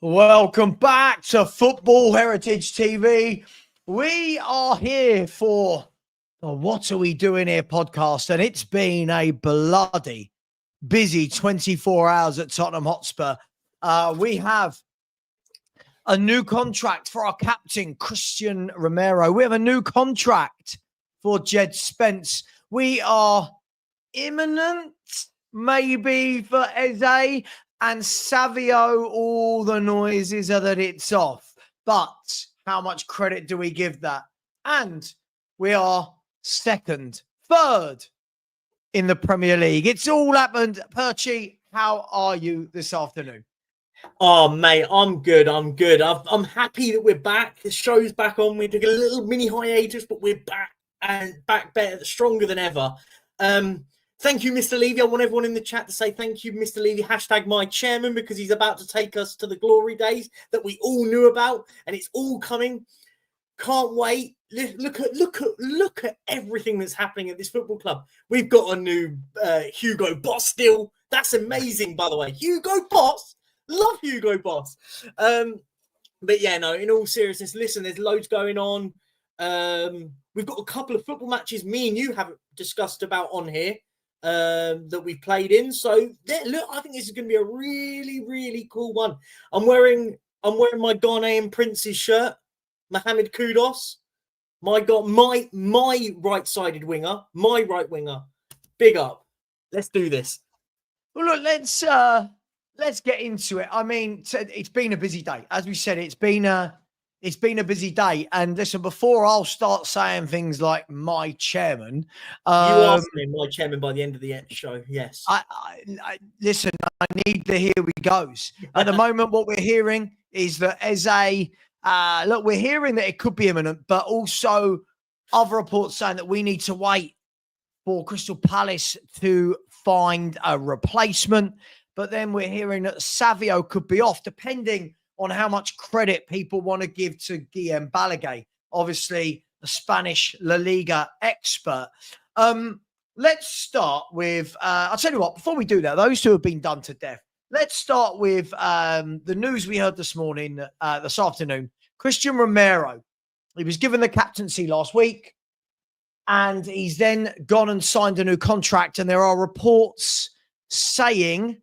Welcome back to Football Heritage TV. We are here for the What Are We Doing Here podcast, and it's been a bloody busy 24 hours at Tottenham Hotspur. We have a new contract for our captain, Christian Romero. We have a new contract for Jed Spence. We are imminent, maybe, for Eze. And Savio, all the noises are that it's off. But how much credit do we give that? And we are third in the Premier League. It's all happened. Perchy, how are you this afternoon? Oh, mate, I'm good. I'm happy that we're back. The show's back on. We took a little mini hiatus, but we're back and back better, stronger than ever. Thank you, Mr. Levy. I want everyone in the chat to say thank you, Mr. Levy. Hashtag my chairman, because he's about to take us to the glory days that we all knew about, and it's all coming. Can't wait. Look at everything that's happening at this football club. We've got a new Hugo Boss deal. That's amazing, by the way. Hugo Boss. Love Hugo Boss. But yeah, no, in all seriousness, listen, there's loads going on. We've got a couple of football matches me and you haven't discussed about on here. That we played in. So look, I think this is going to be a really, really cool one. I'm wearing my Ghanaian Prince's shirt, Mohamed Kudus. My God, my right-sided winger, my right winger. Big up. Let's do this. Well, look, let's get into it. I mean, it's been a busy day. As we said, it's been a busy day. And listen, before I'll start saying things like my chairman. You asked me my chairman by the end of the show, yes. Listen, I need the here we goes. At the moment, what we're hearing is that Eze, look, we're hearing that it could be imminent, but also other reports saying that we need to wait for Crystal Palace to find a replacement. But then we're hearing that Savio could be off, depending on how much credit people want to give to Guillem Balaguer, obviously the Spanish La Liga expert. Let's start with, I'll tell you what, before we do that, those two have been done to death. Let's start with the news we heard this afternoon. Christian Romero, he was given the captaincy last week, and he's then gone and signed a new contract, and there are reports saying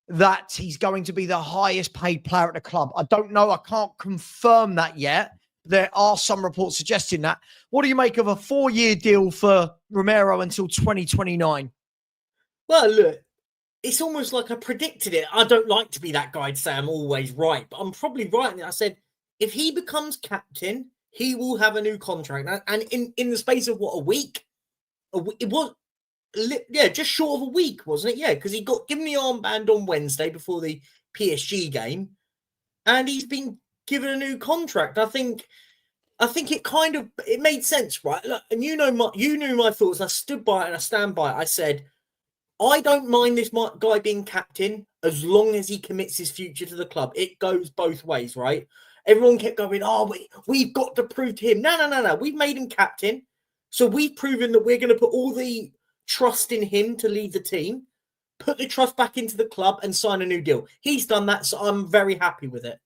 that he's going to be the highest paid player at the club. I don't know. I can't confirm that yet. There are some reports suggesting that. What do you make of a 4-year deal for Romero until 2029? Well, look, it's almost like I predicted it. I don't like to be that guy to say I'm always right, but I'm probably right. I said, if he becomes captain, he will have a new contract. And in the space of, a week? It was... Yeah, just short of a week, wasn't it? Yeah, because he got given the armband on Wednesday before the PSG game, and he's been given a new contract. I think it made sense, right? Look, and you knew my thoughts. I stood by it and I stand by it. I said, I don't mind this guy being captain as long as he commits his future to the club. It goes both ways, right? Everyone kept going, we've got to prove to him. No. We've made him captain, so we've proven that we're going to put all the trust in him to lead the team, put the trust back into the club and sign a new deal. He's done that, so I'm very happy with it.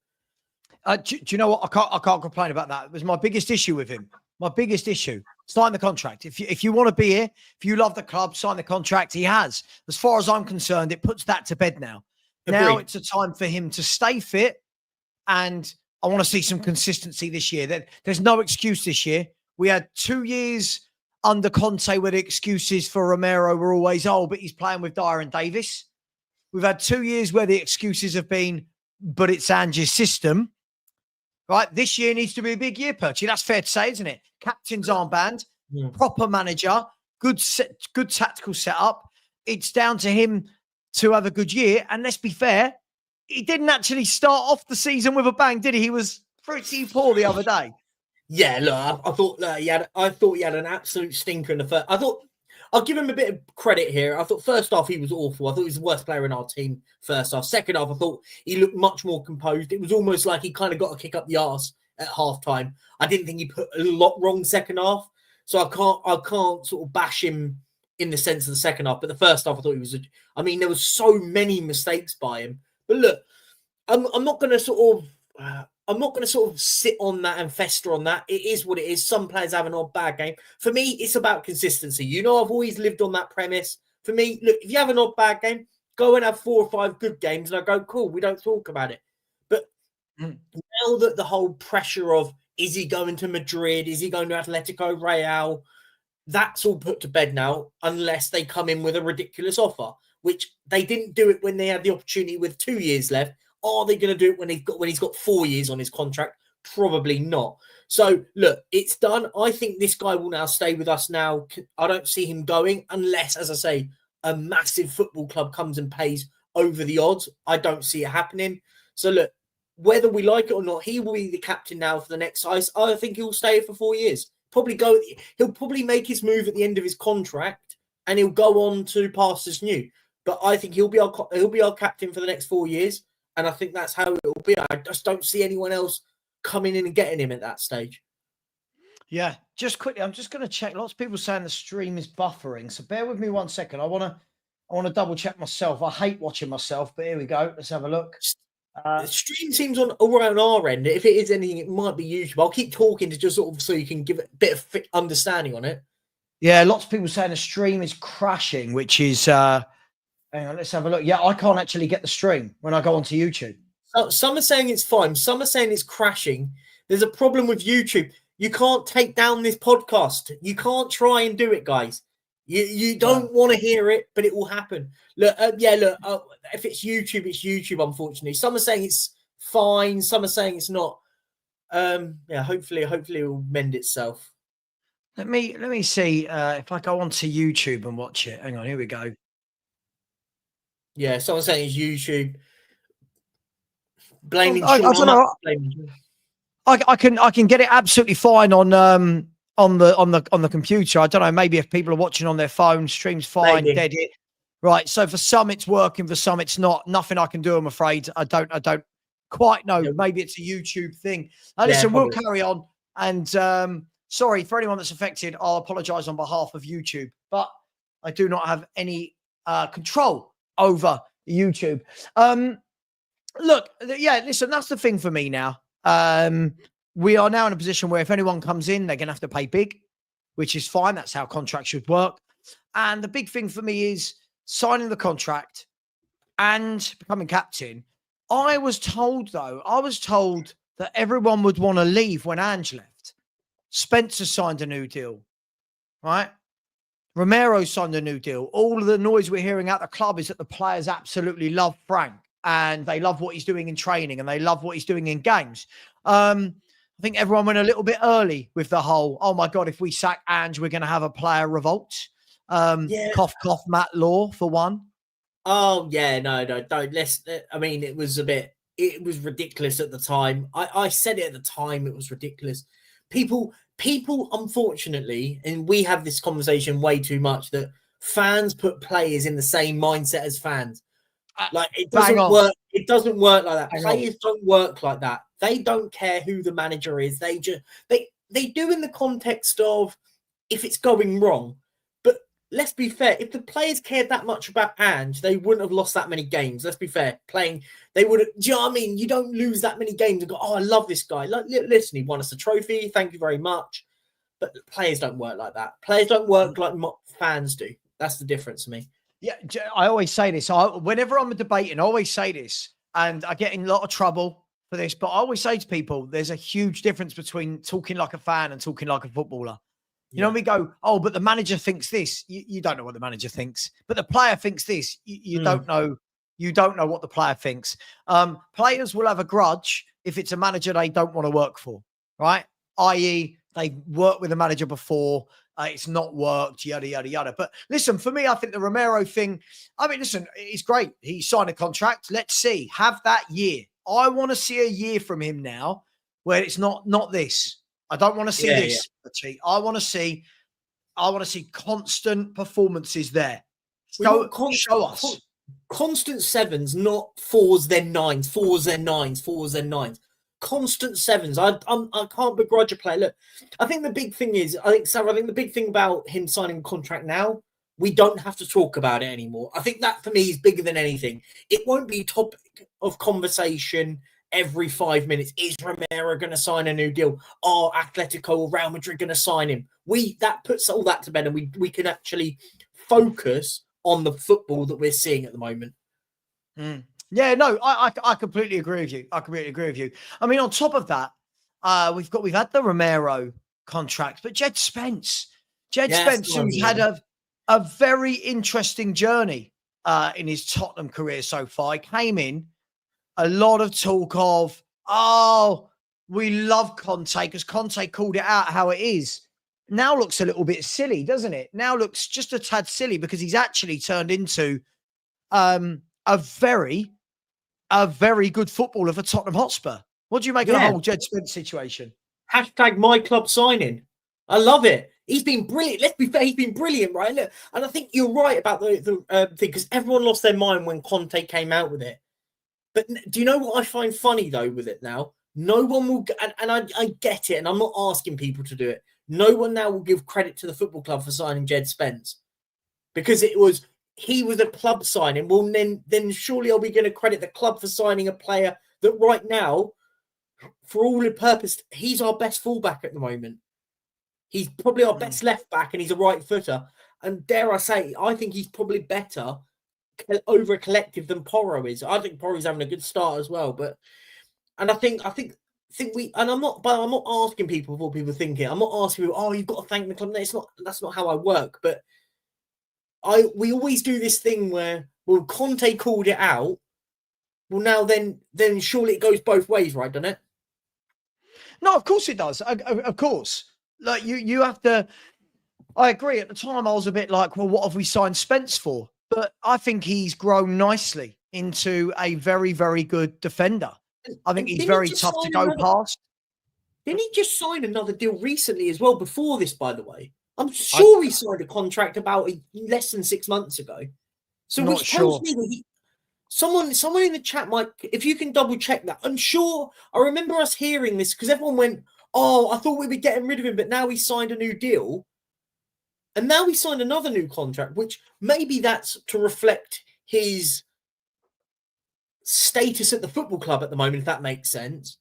Do you know what? I can't complain about that. It was my biggest issue with him. My biggest issue. Sign the contract. If you want to be here, if you love the club, sign the contract. He has. As far as I'm concerned, it puts that to bed now. Agreed. Now it's a time for him to stay fit, and I want to see some consistency this year. There's no excuse this year. We had 2 years under Conte where the excuses for Romero were always, but he's playing with Dyer and Davis. We've had 2 years where the excuses have been, but it's Ange's system. Right? This year needs to be a big year, Perchy. That's fair to say, isn't it? Captain's armband, proper manager, good tactical setup. It's down to him to have a good year. And let's be fair, he didn't actually start off the season with a bang, did he? He was pretty poor the other day. Yeah, look, I thought he had an absolute stinker in the first. I thought I'll give him a bit of credit here. I thought first half he was awful. I thought he was the worst player in our team first half. Second half, I thought he looked much more composed. It was almost like he kind of got a kick up the arse at half time. I didn't think he put a lot wrong second half. So I can't sort of bash him in the sense of the second half. But the first half, I thought he was... there were so many mistakes by him. But look, I'm not going to sort of. I'm not going to sort of sit on that and fester on that. It is what it is. Some players have an odd bad game. For me, it's about consistency. You know, I've always lived on that premise. For me, look, if you have an odd bad game, go and have 4 or 5 good games, and I go, cool. We don't talk about it. But now that the whole pressure of is he going to Madrid? Is he going to Atletico Real? That's all put to bed now, unless they come in with a ridiculous offer, which they didn't do it when they had the opportunity with 2 years left. Are they going to do it when he's got 4 years on his contract? Probably not. So, look, it's done. I think this guy will now stay with us now. I don't see him going unless, as I say, a massive football club comes and pays over the odds. I don't see it happening. So, look, whether we like it or not, he will be the captain now for the next ice. I think he'll stay for 4 years. He'll probably make his move at the end of his contract and he'll go on to pastures new. But I think he'll be our captain for the next 4 years. And I think that's how it will be. I just don't see anyone else coming in and getting him at that stage. Yeah, just quickly, I'm just going to check. Lots of people saying the stream is buffering. So bear with me 1 second. I want to double check myself. I hate watching myself, but here we go. Let's have a look. The stream seems on around our end. If it is anything, it might be YouTube. I'll keep talking to just sort of so you can give it a bit of understanding on it. Yeah, lots of people saying the stream is crashing, which is... hang on, let's have a look. Yeah, I can't actually get the stream when I go onto YouTube. Some are saying it's fine. Some are saying it's crashing. There's a problem with YouTube. You can't take down this podcast. You can't try and do it, guys. You don't want to hear it, but it will happen. Look, if it's YouTube, unfortunately. Some are saying it's fine. Some are saying it's not. Hopefully it will mend itself. Let me see if I go onto YouTube and watch it. Hang on, here we go. Yeah, someone's saying it's YouTube. Blaming I don't know. I can get it absolutely fine on the computer. I don't know. Maybe if people are watching on their phone, stream's fine, Maybe. dead it. Right. So for some it's working, for some it's not. Nothing I can do, I'm afraid. I don't quite know. Yeah. Maybe it's a YouTube thing. Listen, we'll carry on. And sorry for anyone that's affected. I'll apologize on behalf of YouTube, but I do not have any control over YouTube. Look, yeah, listen, that's the thing for me now. We are now in a position where if anyone comes in, they're going to have to pay big, which is fine. That's how contracts should work. And the big thing for me is signing the contract and becoming captain. I was told that everyone would want to leave when Ange left. Spencer signed a new deal, right? Romero signed a new deal. All of the noise we're hearing out the club is that the players absolutely love Frank and they love what he's doing in training and they love what he's doing in games. I think everyone went a little bit early with the whole, oh my God, if we sack Ange, we're going to have a player revolt. Cough, cough, Matt Law for one. Oh, yeah, no, don't. I mean, it was ridiculous at the time. I said it at the time, it was ridiculous. People, unfortunately, and we have this conversation way too much, that fans put players in the same mindset as fans. Like, it doesn't work. It doesn't work like that. Players don't work like that. They don't care who the manager is. They do in the context of if it's going wrong. But let's be fair. If the players cared that much about Ange, they wouldn't have lost that many games. Let's be fair. They would have. Do you know what I mean? You don't lose that many games and go, oh, I love this guy. Like, listen, he won us a trophy. Thank you very much. But players don't work like that. Players don't work like fans do. That's the difference to me. Yeah, I always say this. Whenever I'm debating, I always say this, and I get in a lot of trouble for this, but I always say to people, there's a huge difference between talking like a fan and talking like a footballer. You know, we go, oh, but the manager thinks this. You don't know what the manager thinks, but the player thinks this. You don't know. You don't know what the player thinks. Players will have a grudge if it's a manager they don't want to work for, right? I.e., they worked with a manager before. It's not worked, yada, yada, yada. But listen, for me, I think the Romero thing, I mean, listen, it's great. He signed a contract. Let's see. Have that year. I want to see a year from him now where it's not this. I don't want to see this. Yeah. I want to see constant performances there. Show us. Constant sevens, not fours, then nines, fours, then nines, fours, then nines. Constant sevens. I can't begrudge a player. Look, I think the big thing is, the big thing about him signing a contract now we don't have to talk about it anymore. I think that for me is bigger than anything. It won't be a topic of conversation every 5 minutes. Is Romero going to sign a new deal? Are Atletico or Real Madrid going to sign him? That puts all that to bed, and we can actually focus on the football that we're seeing at the moment. Yeah, no, I completely agree with you. I mean, on top of that, we've had the Romero contract, but Jed Spence, who's had a very interesting journey in his Tottenham career so far. He came in, a lot of talk of, we love Conte because Conte called it out how it is. Now looks a little bit silly, doesn't it? Now looks just a tad silly because he's actually turned into a very good footballer for Tottenham Hotspur. What do you make of the whole Jed Spence situation? Hashtag my club signing. I love it. He's been brilliant. Let's be fair, he's been brilliant, right? Look, and I think you're right about the thing, because everyone lost their mind when Conte came out with it. But do you know what I find funny, though, with it now? No one will, and I get it, and I'm not asking people to do it. No one now will give credit to the football club for signing Jed Spence, because he was a club signing. Well, then surely are we going to credit the club for signing a player that right now, for all the purpose, he's our best fullback at the moment. He's probably our best left back, and he's a right footer. And dare I say, I think he's probably better over a collective than Porro is. I think Porro's having a good start as well. And I think we, and I'm not asking people what people thinking. I'm not asking people, you've got to thank the club. No, that's not how I work. But we always do this thing where, well, Conte called it out. Well, now then surely it goes both ways, right? Doesn't it? No, of course it does. Of course. Like you have to. I agree. At the time, I was a bit like, well, what have we signed Spence for? But I think he's grown nicely into a very, very good defender. I think he's very tough to go past. Didn't he just sign another deal recently as well before this, by the way? I'm sure he signed a contract about less than 6 months ago. So which tells me that someone in the chat might, if you can double check that. I'm sure, I remember us hearing this because everyone went, I thought we were getting rid of him, but now he signed a new deal. And now he signed another new contract, which maybe that's to reflect his status at the football club at the moment, if that makes sense.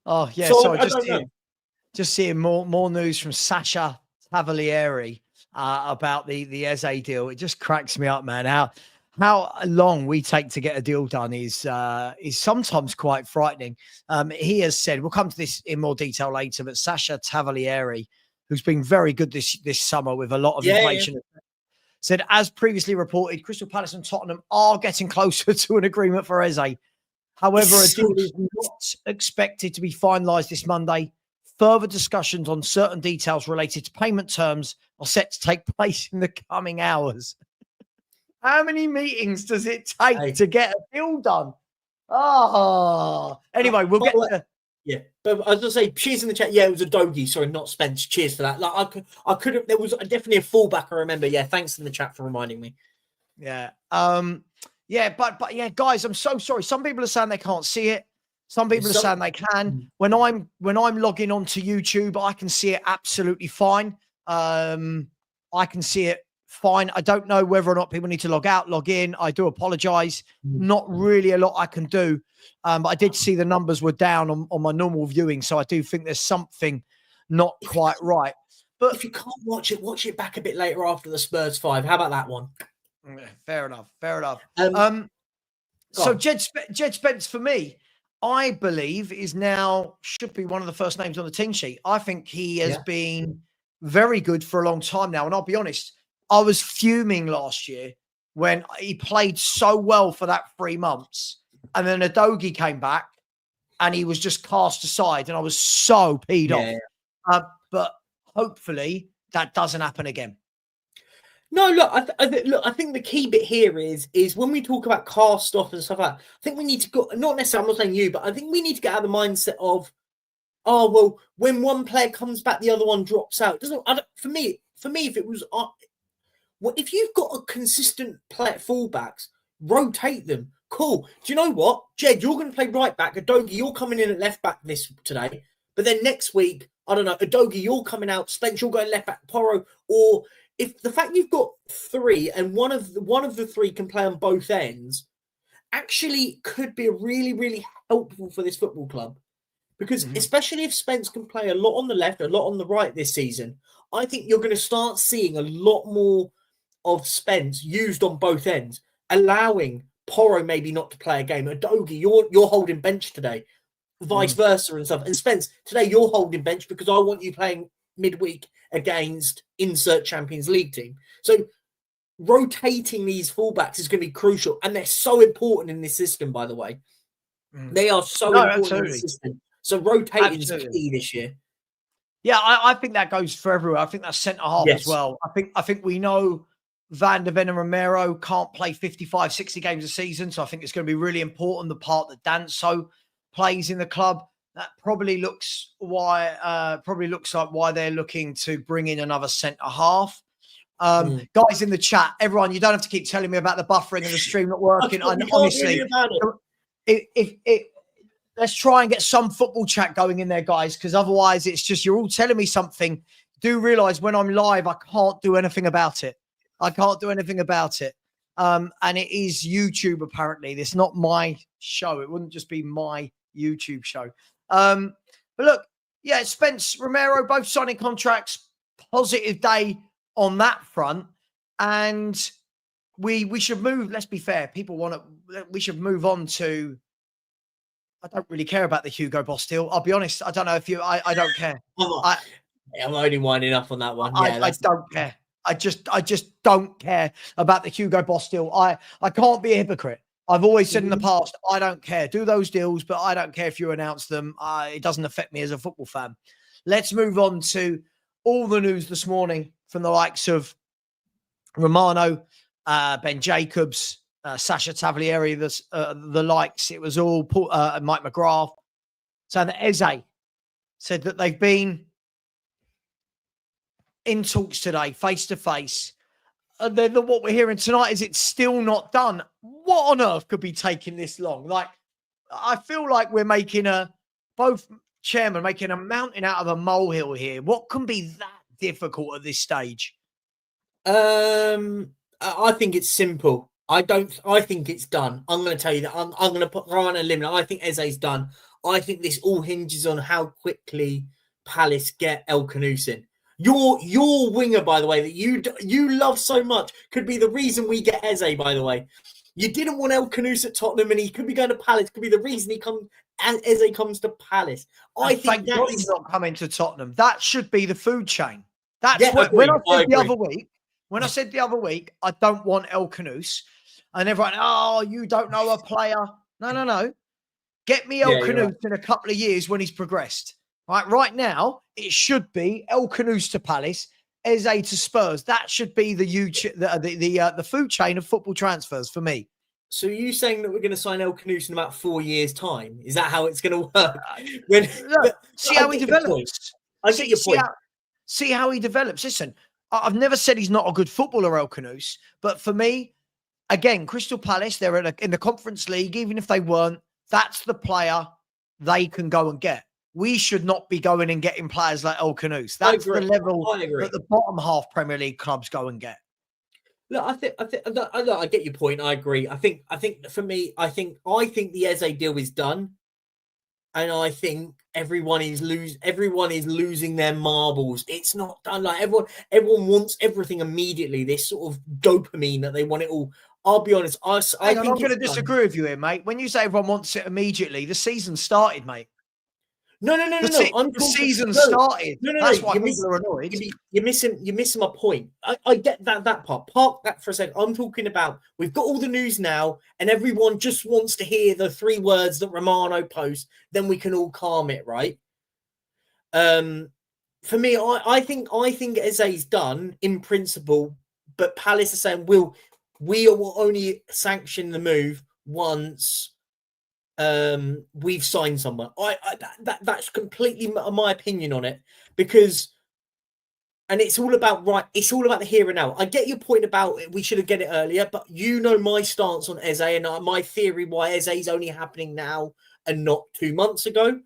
Oh, yeah. So just seeing more news from Sasha Cavalieri about the Eze deal. It just cracks me up, man. How long we take to get a deal done is sometimes quite frightening. He has said, we'll come to this in more detail later, but Sasha Cavalieri, who's been very good this summer with a lot of inflation, said, as previously reported, Crystal Palace and Tottenham are getting closer to an agreement for Eze. However, a deal is not expected to be finalised this Monday. Further discussions on certain details related to payment terms are set to take place in the coming hours. How many meetings does it take to get a deal done? Anyway, we'll get to... Yeah, but I was going to say, cheers in the chat. Yeah, it was a Dogie. Sorry, not Spence. Cheers for that. Like I could have. There was definitely a fallback. I remember. Yeah, thanks in the chat for reminding me. Yeah. But yeah, guys, I'm so sorry. Some people are saying they can't see it. Some people are saying they can. When I'm logging onto YouTube, I can see it absolutely fine. I can see it fine. I don't know whether or not people need to log out, log in. I do apologize. Not really a lot I can do. But I did see the numbers were down on my normal viewing. So I do think there's something not quite right. But if you can't watch it back a bit later after the Spurs 5. How about that one? Fair enough. So Jed Spence, for me, I believe should be one of the first names on the team sheet. I think he has been very good for a long time now. And I'll be honest, I was fuming last year when he played so well for that 3 months. And then Udogie came back and he was just cast aside. And I was so peed off. But hopefully that doesn't happen again. No, look, I think the key bit here is when we talk about cast off and stuff like that, I think we need to go, not necessarily, I'm not saying you, but I think we need to get out of the mindset of, when one player comes back, the other one drops out. For me, if it was, if you've got a consistent player fullbacks, rotate them. Cool. Do you know what? Jed, you're going to play right back. Udogie, you're coming in at left back today. But then next week, I don't know, Udogie, you're coming out. Spence, you're going left back. Porro, or if the fact you've got three and one of the three can play on both ends actually could be really, really helpful for this football club. Because especially if Spence can play a lot on the left, a lot on the right this season, I think you're going to start seeing a lot more of Spence used on both ends, allowing Porro maybe not to play a game. Adogi, you're holding bench today, vice versa and stuff. And Spence, today you're holding bench because I want you playing midweek against insert Champions League team. So rotating these fullbacks is going to be crucial. And they're so important in this system, by the way. They are so important in the system. So rotating is key this year. Yeah, I think that goes for everywhere. I think that's centre half as well. I think we know Van der Ven and Romero can't play 55, 60 games a season. So I think it's going to be really important, the part that Danso plays in the club. That probably looks like why they're looking to bring in another centre half. Guys in the chat, everyone, you don't have to keep telling me about the buffering and the stream not working. Honestly, let's try and get some football chat going in there, guys, because otherwise it's just you're all telling me something. Do realise when I'm live, I can't do anything about it. And it is YouTube, apparently. It's not my show. It wouldn't just be my YouTube show. But look, yeah, Spence, Romero, both signing contracts. Positive day on that front. And we should move. Let's be fair. We should move on to. I don't really care about the Hugo Boss deal. I'll be honest. I don't know if you. I don't care. I'm only winding up on that one. Yeah, I don't care. I just don't care about the Hugo Boss deal. I can't be a hypocrite. I've always said in the past, I don't care. Do those deals, but I don't care if you announce them. It doesn't affect me as a football fan. Let's move on to all the news this morning from the likes of Romano, Ben Jacobs, Sasha Tavolieri, the likes. It was all Mike McGrath saying that Eze said that they've been in talks today, face to face. And then what we're hearing tonight is it's still not done. What on earth could be taking this long? Like, I feel like we're both chairmen making a mountain out of a molehill here. What can be that difficult at this stage? I think it's simple. I think it's done. I'm going to tell you that. I'm going to put Ryan a limit. I think Eze's done. I think this all hinges on how quickly Palace get El Kanous in. Your winger, by the way, that you love so much, could be the reason we get Eze, by the way. You didn't want El Kanous at Tottenham, and he could be going to Palace. Could be the reason Eze comes to Palace. I think that he's not coming to Tottenham. That should be the food chain. That's when I said the other week. When I said the other week, I don't want El Kanous, and everyone, you don't know a player. No. Get me El Kanous in a couple of years when he's progressed. Right now, it should be El Kanous to Palace, Eze to Spurs. That should be the food chain of football transfers for me. So are you saying that we're going to sign El Kanous in about 4 years' time? Is that how it's going to work? See how he develops. I get your point. See how he develops. Listen, I've never said he's not a good footballer, El Kanous, but for me, again, Crystal Palace, they're in the Conference League. Even if they weren't, that's the player they can go and get. We should not be going and getting players like El Kanous. That's the level that the bottom half Premier League clubs go and get. Look, I get your point. I agree. I think for me, I think the Eze deal is done, and I think everyone is losing their marbles. It's not done. Like everyone wants everything immediately. This sort of dopamine that they want it all. I'll be honest. I think I'm going to disagree with you here, mate. When you say everyone wants it immediately, the season started, mate. No. The season started. That's why people are annoyed. You're missing my point. I get that part. Park that for a second. I'm talking about we've got all the news now, and everyone just wants to hear the 3 words that Romano posts. Then we can all calm it, right? For me, I think Eze's done in principle, but Palace are saying we will only sanction the move once we've signed someone. That's completely my opinion on it, because it's all about the here and now. I get your point about we should have get it earlier, but you know my stance on Eze and my theory why Eze is only happening now and not 2 months ago.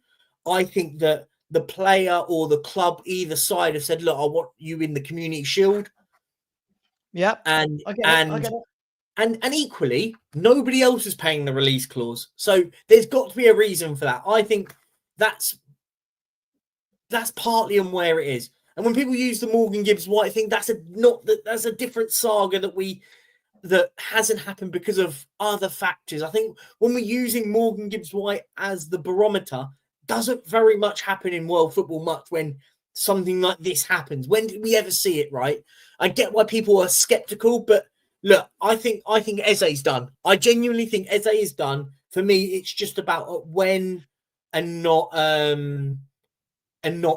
I think that the player or the club either side have said, look, I want you in the Community Shield. Yeah. And I get it. and equally, nobody else is paying the release clause. So there's got to be a reason for that. I think that's partly on where it is. And when people use the Morgan Gibbs White thing, that's a different saga that hasn't happened because of other factors. I think when we're using Morgan Gibbs White as the barometer, doesn't very much happen in world football much when something like this happens. When did we ever see it, right? I get why people are skeptical, but look, I think Eze's done. I genuinely think Eze is done. For me, it's just about when and not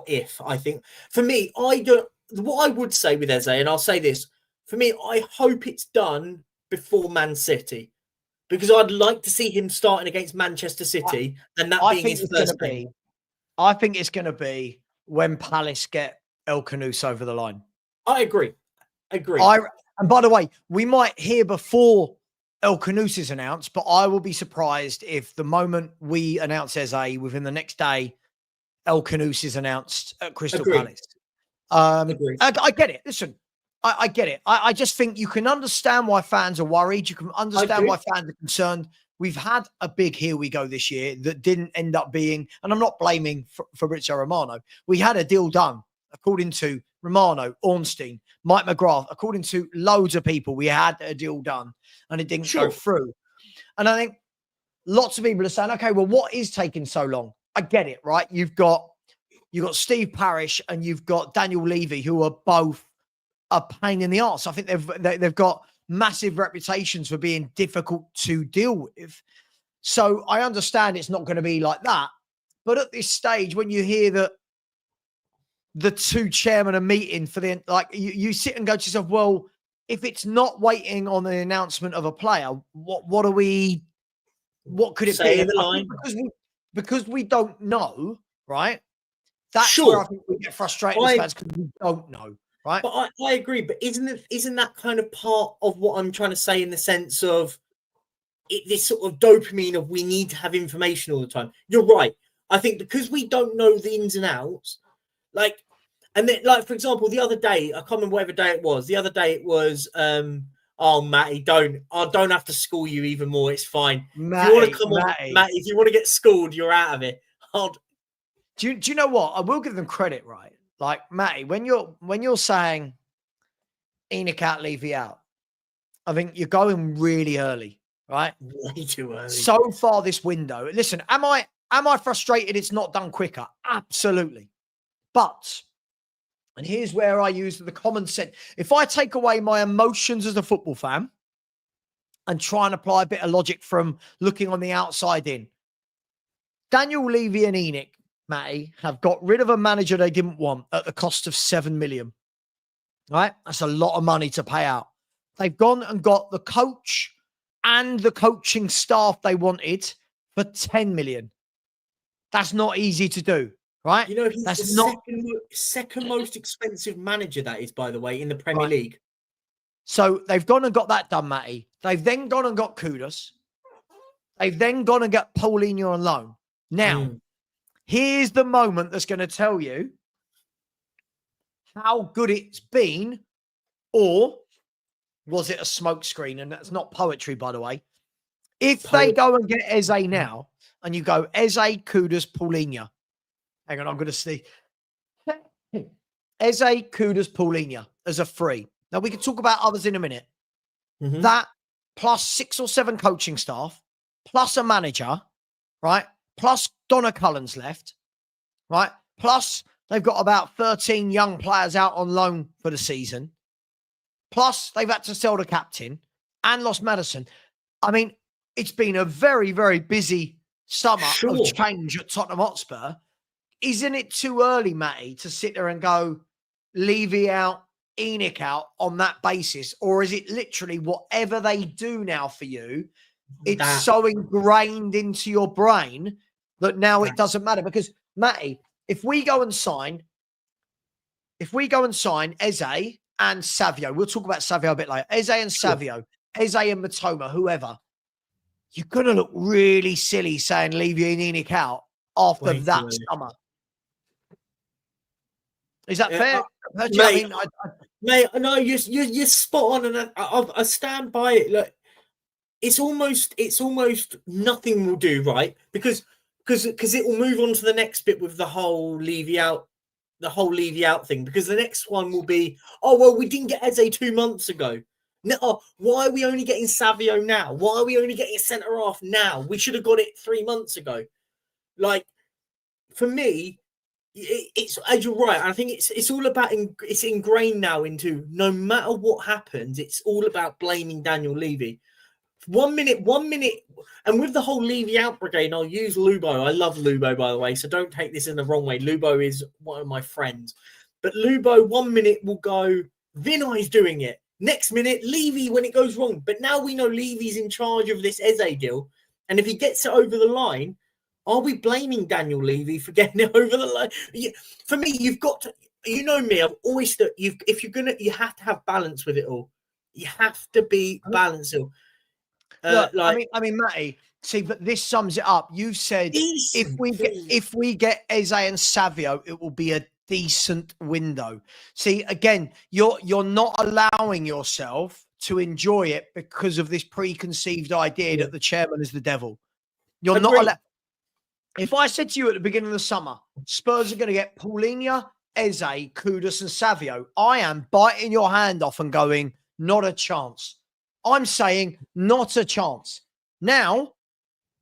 if. I think for me, what I would say with Eze, and I'll say this, for me, I hope it's done before Man City, because I'd like to see him starting against Manchester City and that being his first game. I think it's going to be when Palace get El Canoes over the line. I agree. And by the way, we might hear before El Canoes is announced, but I will be surprised if the moment we announce Eze, within the next day, El Canoes is announced at Crystal Palace. I get it. Listen, I get it. I just think you can understand why fans are worried. You can understand why fans are concerned. We've had a big here we go this year that didn't end up being, and I'm not blaming Fabrizio Romano. We had a deal done, according to Romano, Ornstein, Mike McGrath, according to loads of people. We had a deal done and it didn't go through. And I think lots of people are saying, okay, well, what is taking so long? I get it, right? You've got Steve Parish and you've got Daniel Levy, who are both a pain in the arse. I think they've got massive reputations for being difficult to deal with. So I understand it's not going to be like that. But at this stage, when you hear that the two chairmen are meeting for you sit and go to yourself, well, if it's not waiting on the announcement of a player, what could it Say be? the line. Because we don't know, right? That's where I think we get frustrated as fans, because we don't know. Right. But I agree. But isn't that kind of part of what I'm trying to say, in the sense of this sort of dopamine of we need to have information all the time? You're right. I think because we don't know the ins and outs, and then, for example, the other day, I can't remember whatever day it was. The other day it was, oh, Matty, I don't have to school you even more. It's fine. Matty, if you want to come on, Matty, if you want to get schooled, you're out of it. Do you know what? I will give them credit, right? Like, Matty, when you're saying Enoch out, Levy out, I think you're going really early, right? Way too early. So far this window. Listen, am I frustrated it's not done quicker? Absolutely. But, and here's where I use the common sense. If I take away my emotions as a football fan and try and apply a bit of logic from looking on the outside in, Daniel Levy and Enoch, Matty, have got rid of a manager they didn't want at the cost of 7 million. Right? That's a lot of money to pay out. They've gone and got the coach and the coaching staff they wanted for 10 million. That's not easy to do, right? You know, he's the second most expensive manager, that is, by the way, in the Premier League. So they've gone and got that done, Matty. They've then gone and got Kudus. They've then gone and got Paulinho on loan. Now, here's the moment that's going to tell you how good it's been, or was it a smokescreen? And that's not poetry, by the way. If they go and get Eze now, and you go Eze, Kudus, Paulinho. Hang on, I'm going to see. Eze, Kudus, Paulinho as a free. Now, we can talk about others in a minute. Mm-hmm. That plus 6 or 7 coaching staff, plus a manager, right? Plus Donna Cullen's left, right? Plus they've got about 13 young players out on loan for the season. Plus they've had to sell the captain and lost Madison. I mean, it's been a very, very busy summer of change at Tottenham Hotspur. Isn't it too early, Matty, to sit there and go Levy out, Enoch out on that basis? Or is it literally whatever they do now for you, it's so ingrained into your brain that now it doesn't matter? Because, Matty, if we go and sign Eze and Savio, we'll talk about Savio a bit later. Eze and Savio, Eze and Matoma, whoever, you're going to look really silly saying Levy and Enoch out after that summer. Is that fair? Mate, Mate, no, you're spot on, and I stand by it. Look, it's almost nothing will do, right? Because it will move on to the next bit with the whole Levy out thing. Because the next one will be, oh well, we didn't get Eze 2 months ago. No, why are we only getting Savio now? Why are we only getting a centre half now? We should have got it 3 months ago. Like, for me, it's as you're right. I think it's all about it's ingrained now into no matter what happens, it's all about blaming Daniel Levy. 1 minute, and with the whole Levy out brigade, I'll use Lubo. I love Lubo, by the way, so don't take this in the wrong way. Lubo is one of my friends, but Lubo 1 minute will go, Vinay's doing it. Next minute, Levy when it goes wrong. But now we know Levy's in charge of this Eze deal, and if he gets it over the line, are we blaming Daniel Levy for getting it over the line? For me, you've got to. You know me. I've always thought if you're gonna, you have to have balance with it all. You have to be balanced. Look, I mean, Matty. See, but this sums it up. You said if we get Eze and Savio, it will be a decent window. See, again, you're not allowing yourself to enjoy it because of this preconceived idea that the chairman is the devil. You're not allowed. If I said to you at the beginning of the summer, Spurs are going to get Paulinho, Eze, Kudus, and Savio, I am biting your hand off and going, not a chance. I'm saying not a chance. Now,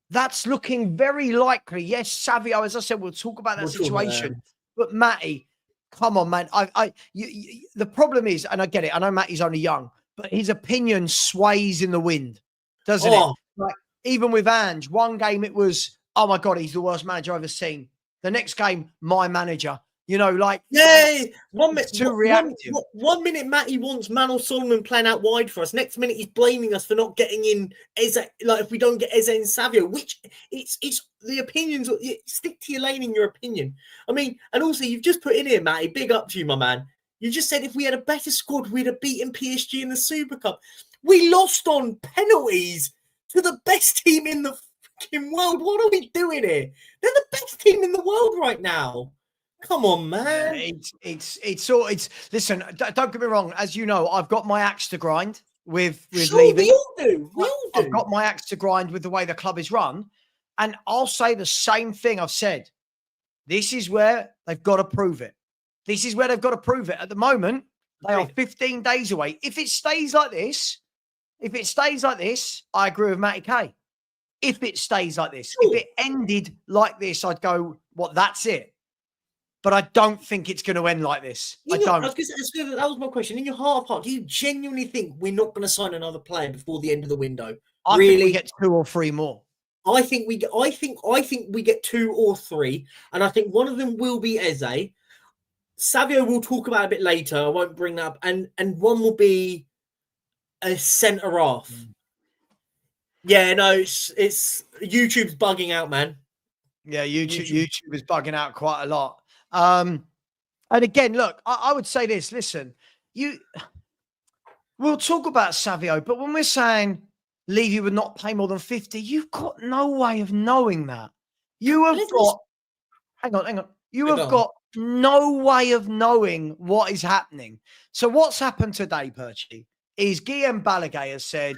that's looking very likely. Yes, Savio, as I said, we'll talk about that situation. But Matty, come on, man. The problem is, and I get it, I know Matty's only young, but his opinion sways in the wind, doesn't it? Like, even with Ange, one game it was, oh my God, he's the worst manager I've ever seen. The next game, my manager. You know, like, yeah, 1 minute too reactive. 1 minute, Matty wants Manor Solomon playing out wide for us. Next minute, he's blaming us for not getting in Eze. Like, if we don't get Eze and Savio, which it's the opinions. Stick to your lane in your opinion. I mean, and also you've just put in here, Matty. Big up to you, my man. You just said if we had a better squad, we'd have beaten PSG in the Super Cup. We lost on penalties to the best team in the fucking world. What are we doing here? They're the best team in the world right now. Come on, man. It's listen, don't get me wrong. As you know, I've got my axe to grind with Levy. We all do. I've got my axe to grind with the way the club is run. And I'll say the same thing I've said. This is where they've got to prove it. This is where they've got to prove it. At the moment, they are 15 days away. If it stays like this, I agree with Matty K. If it stays like this, if it ended like this, I'd go, what, that's it. But I don't think it's going to end like this. I don't. That was my question. In your heart of heart, do you genuinely think we're not going to sign another player before the end of the window? I think we get 2 or 3 more. I think we get 2 or 3, and I think one of them will be Eze. Savio we'll talk about a bit later. I won't bring that up, and one will be a centre half. Yeah, no, it's YouTube's bugging out, man. Yeah, YouTube is bugging out quite a lot. And again, look, I would say this. Listen, we'll talk about Savio, but when we're saying Levy would not pay more than 50, you've got no way of knowing that. You have got, hang on. You have got no way of knowing what is happening. So what's happened today, Perchy, is Guillaume Balaguer has said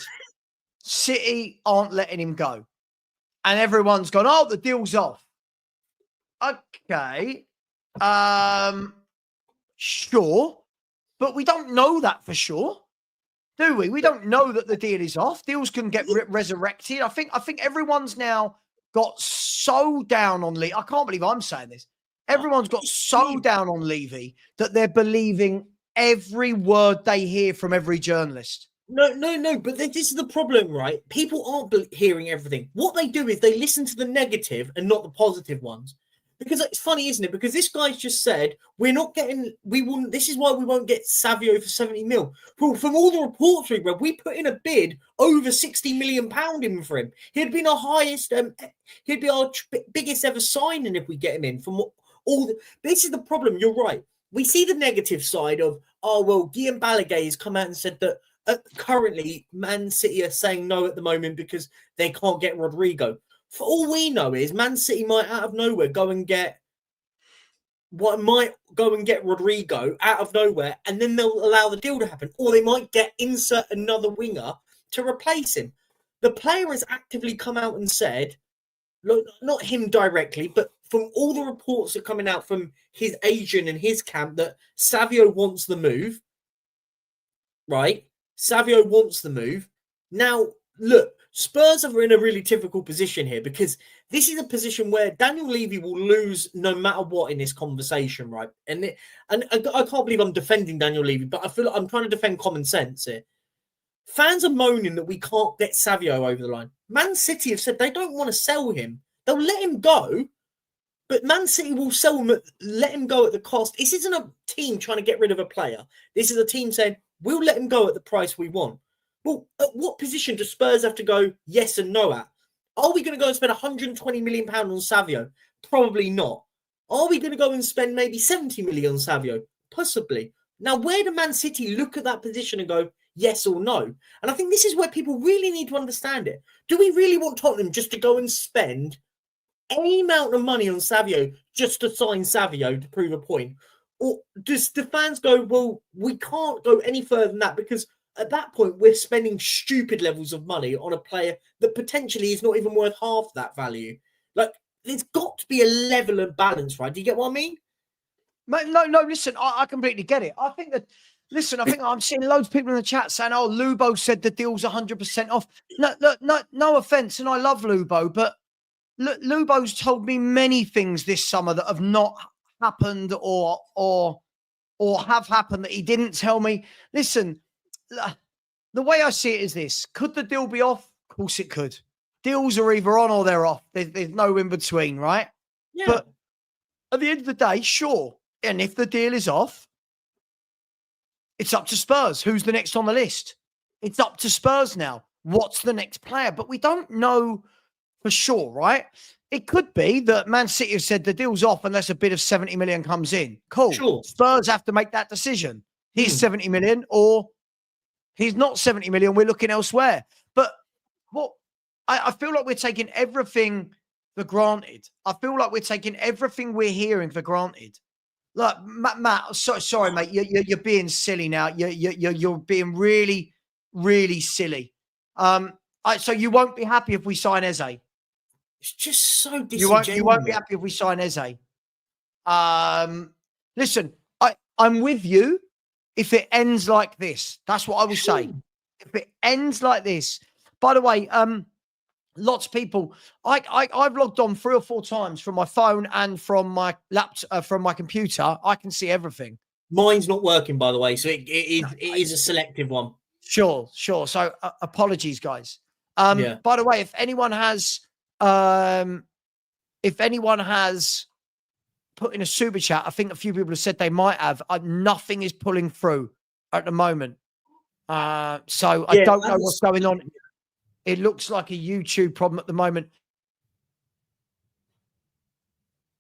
City aren't letting him go. And everyone's gone, oh, the deal's off. Okay. Sure. But we don't know that for sure, do we? We don't know that the deal is off. Deals can get resurrected. I think everyone's now got so down on Levy. I can't believe I'm saying this. Everyone's got so down on Levy that they're believing every word they hear from every journalist. No, but this is the problem, right? People aren't hearing everything. What they do is they listen to the negative and not the positive ones. Because it's funny, isn't it? Because this guy's just said, this is why we won't get Savio for 70 mil. From all the reports we read, we put in a bid over 60 million pound in for him. He'd been our highest, he'd be our biggest ever signing if we get him in. This is the problem, you're right. We see the negative side of, Guillaume Balaguer has come out and said that currently Man City are saying no at the moment because they can't get Rodrigo. For all we know is Man City might out of nowhere go and get might go and get Rodrigo out of nowhere, and then they'll allow the deal to happen, or they might insert another winger to replace him. The player has actively come out and said, look, not him directly, but from all the reports that are coming out from his agent and his camp, that Savio wants the move. Right? Savio wants the move. Now, look, Spurs are in a really difficult position here, because this is a position where Daniel Levy will lose no matter what in this conversation, right? And I can't believe I'm defending Daniel Levy, but I feel like I'm trying to defend common sense here. Fans are moaning that we can't get Savio over the line. Man City have said they don't want to sell him. They'll let him go, but Man City will sell him, let him go at the cost. This isn't a team trying to get rid of a player. This is a team saying, we'll let him go at the price we want. Well, at what position do Spurs have to go yes and no at? Are we going to go and spend £120 million on Savio? Probably not. Are we going to go and spend maybe 70 million on Savio? Possibly. Now, where do Man City look at that position and go yes or no? And I think this is where people really need to understand it. Do we really want Tottenham just to go and spend any amount of money on Savio just to sign Savio to prove a point? Or does the fans go, well, we can't go any further than that, because at that point we're spending stupid levels of money on a player that potentially is not even worth half that value? Like, there's got to be a level of balance, right? Do you get what I mean? No, listen, I completely get it. I think listen, I think I'm seeing loads of people in the chat saying, oh, Lubo said the deal's 100% off. No offense, and I love Lubo, but Lubo's told me many things this summer that have not happened or have happened that he didn't tell me. Listen, the way I see it is this: could the deal be off? Of course it could. Deals are either on or they're off. There's no in between, right? Yeah. But at the end of the day, sure. And if the deal is off, it's up to Spurs. Who's the next on the list? It's up to Spurs now. What's the next player? But we don't know for sure, right? It could be that Man City have said the deal's off unless a bid of 70 million comes in. Cool. Sure. Spurs have to make that decision. He's 70 million, or he's not 70 million. We're looking elsewhere. But what I feel like we're taking everything for granted. I feel like we're taking everything we're hearing for granted. Look, Matt, sorry, mate. You're being silly now. You're being really, really silly. So you won't be happy if we sign Eze. It's just so disingenuous. You won't be happy if we sign Eze. Listen, I'm with you if it ends like this. That's what I will say. If it ends like this. By the way, lots of people. I've logged on 3 or 4 times from my phone and from my laptop, from my computer. I can see everything. Mine's not working, by the way, so it is a selective one. Sure. So apologies, guys. By the way, if anyone has put in a super chat, I think a few people have said they might have. Nothing is pulling through at the moment. So I don't know what's going on. It looks like a YouTube problem at the moment.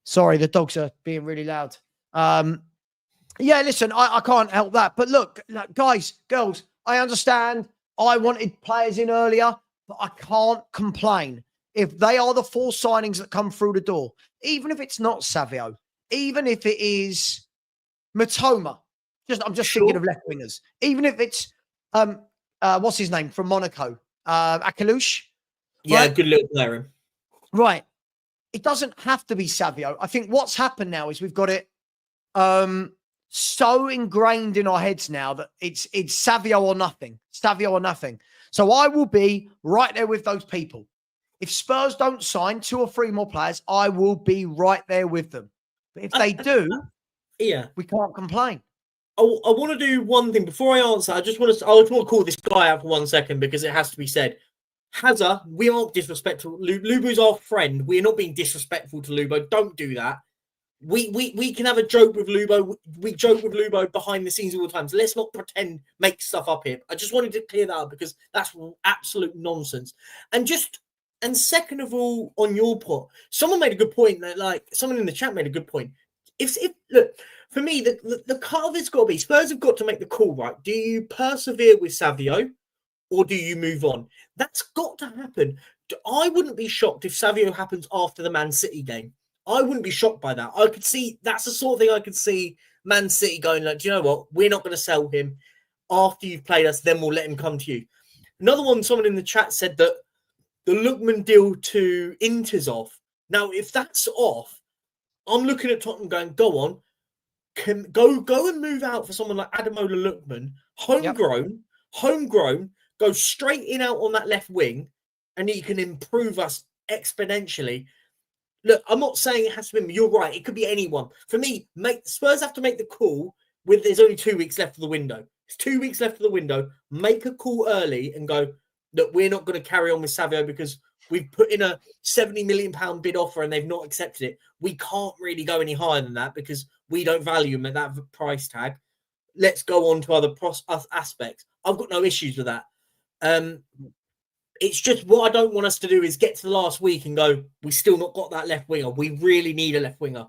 Sorry, the dogs are being really loud. Listen, I can't help that. But look, guys, girls, I understand. I wanted players in earlier, but I can't complain. If they are the 4 signings that come through the door, even if it's not Savio, even if it is Matoma, I'm just thinking of left wingers. Even if it's what's his name from Monaco, Akalouche. Yeah, right? Good little player. Right. It doesn't have to be Savio. I think what's happened now is we've got it so ingrained in our heads now that it's Savio or nothing. Savio or nothing. So I will be right there with those people. If Spurs don't sign 2 or 3 more players, I will be right there with them. But if they do, we can't complain. I want to do one thing before I answer. I just want to call this guy out for 1 second, because it has to be said. Hazard, we aren't disrespectful. Lubo's our friend. We're not being disrespectful to Lubo. Don't do that. We can have a joke with Lubo. We joke with Lubo behind the scenes all the time. So let's not pretend, make stuff up here. I just wanted to clear that up, because that's absolute nonsense. And second of all, on your point, someone made a good point. That someone in the chat made a good point. If look, for me, the carve has got to be, Spurs have got to make the call, right? Do you persevere with Savio, or do you move on? That's got to happen. I wouldn't be shocked if Savio happens after the Man City game. I wouldn't be shocked by that. I could see that's the sort of thing I could see Man City going like, do you know what? We're not going to sell him after you've played us. Then we'll let him come to you. Another one, someone in the chat said that the Lookman deal to Inter's off. Now, if that's off, I'm looking at Tottenham going, go on, can go and move out for someone like Ademola Lookman, homegrown, go straight in out on that left wing, and he can improve us exponentially. Look, I'm not saying it has to be him. You're right. It could be anyone. For me, Spurs have to make the call with there's only 2 weeks left of the window. It's 2 weeks left of the window. Make a call early and go, look, we're not going to carry on with Savio because we've put in a £70 million bid offer and they've not accepted it. We can't really go any higher than that because we don't value him at that price tag. Let's go on to other aspects. I've got no issues with that. It's just what I don't want us to do is get to the last week and go, we still not got that left winger. We really need a left winger.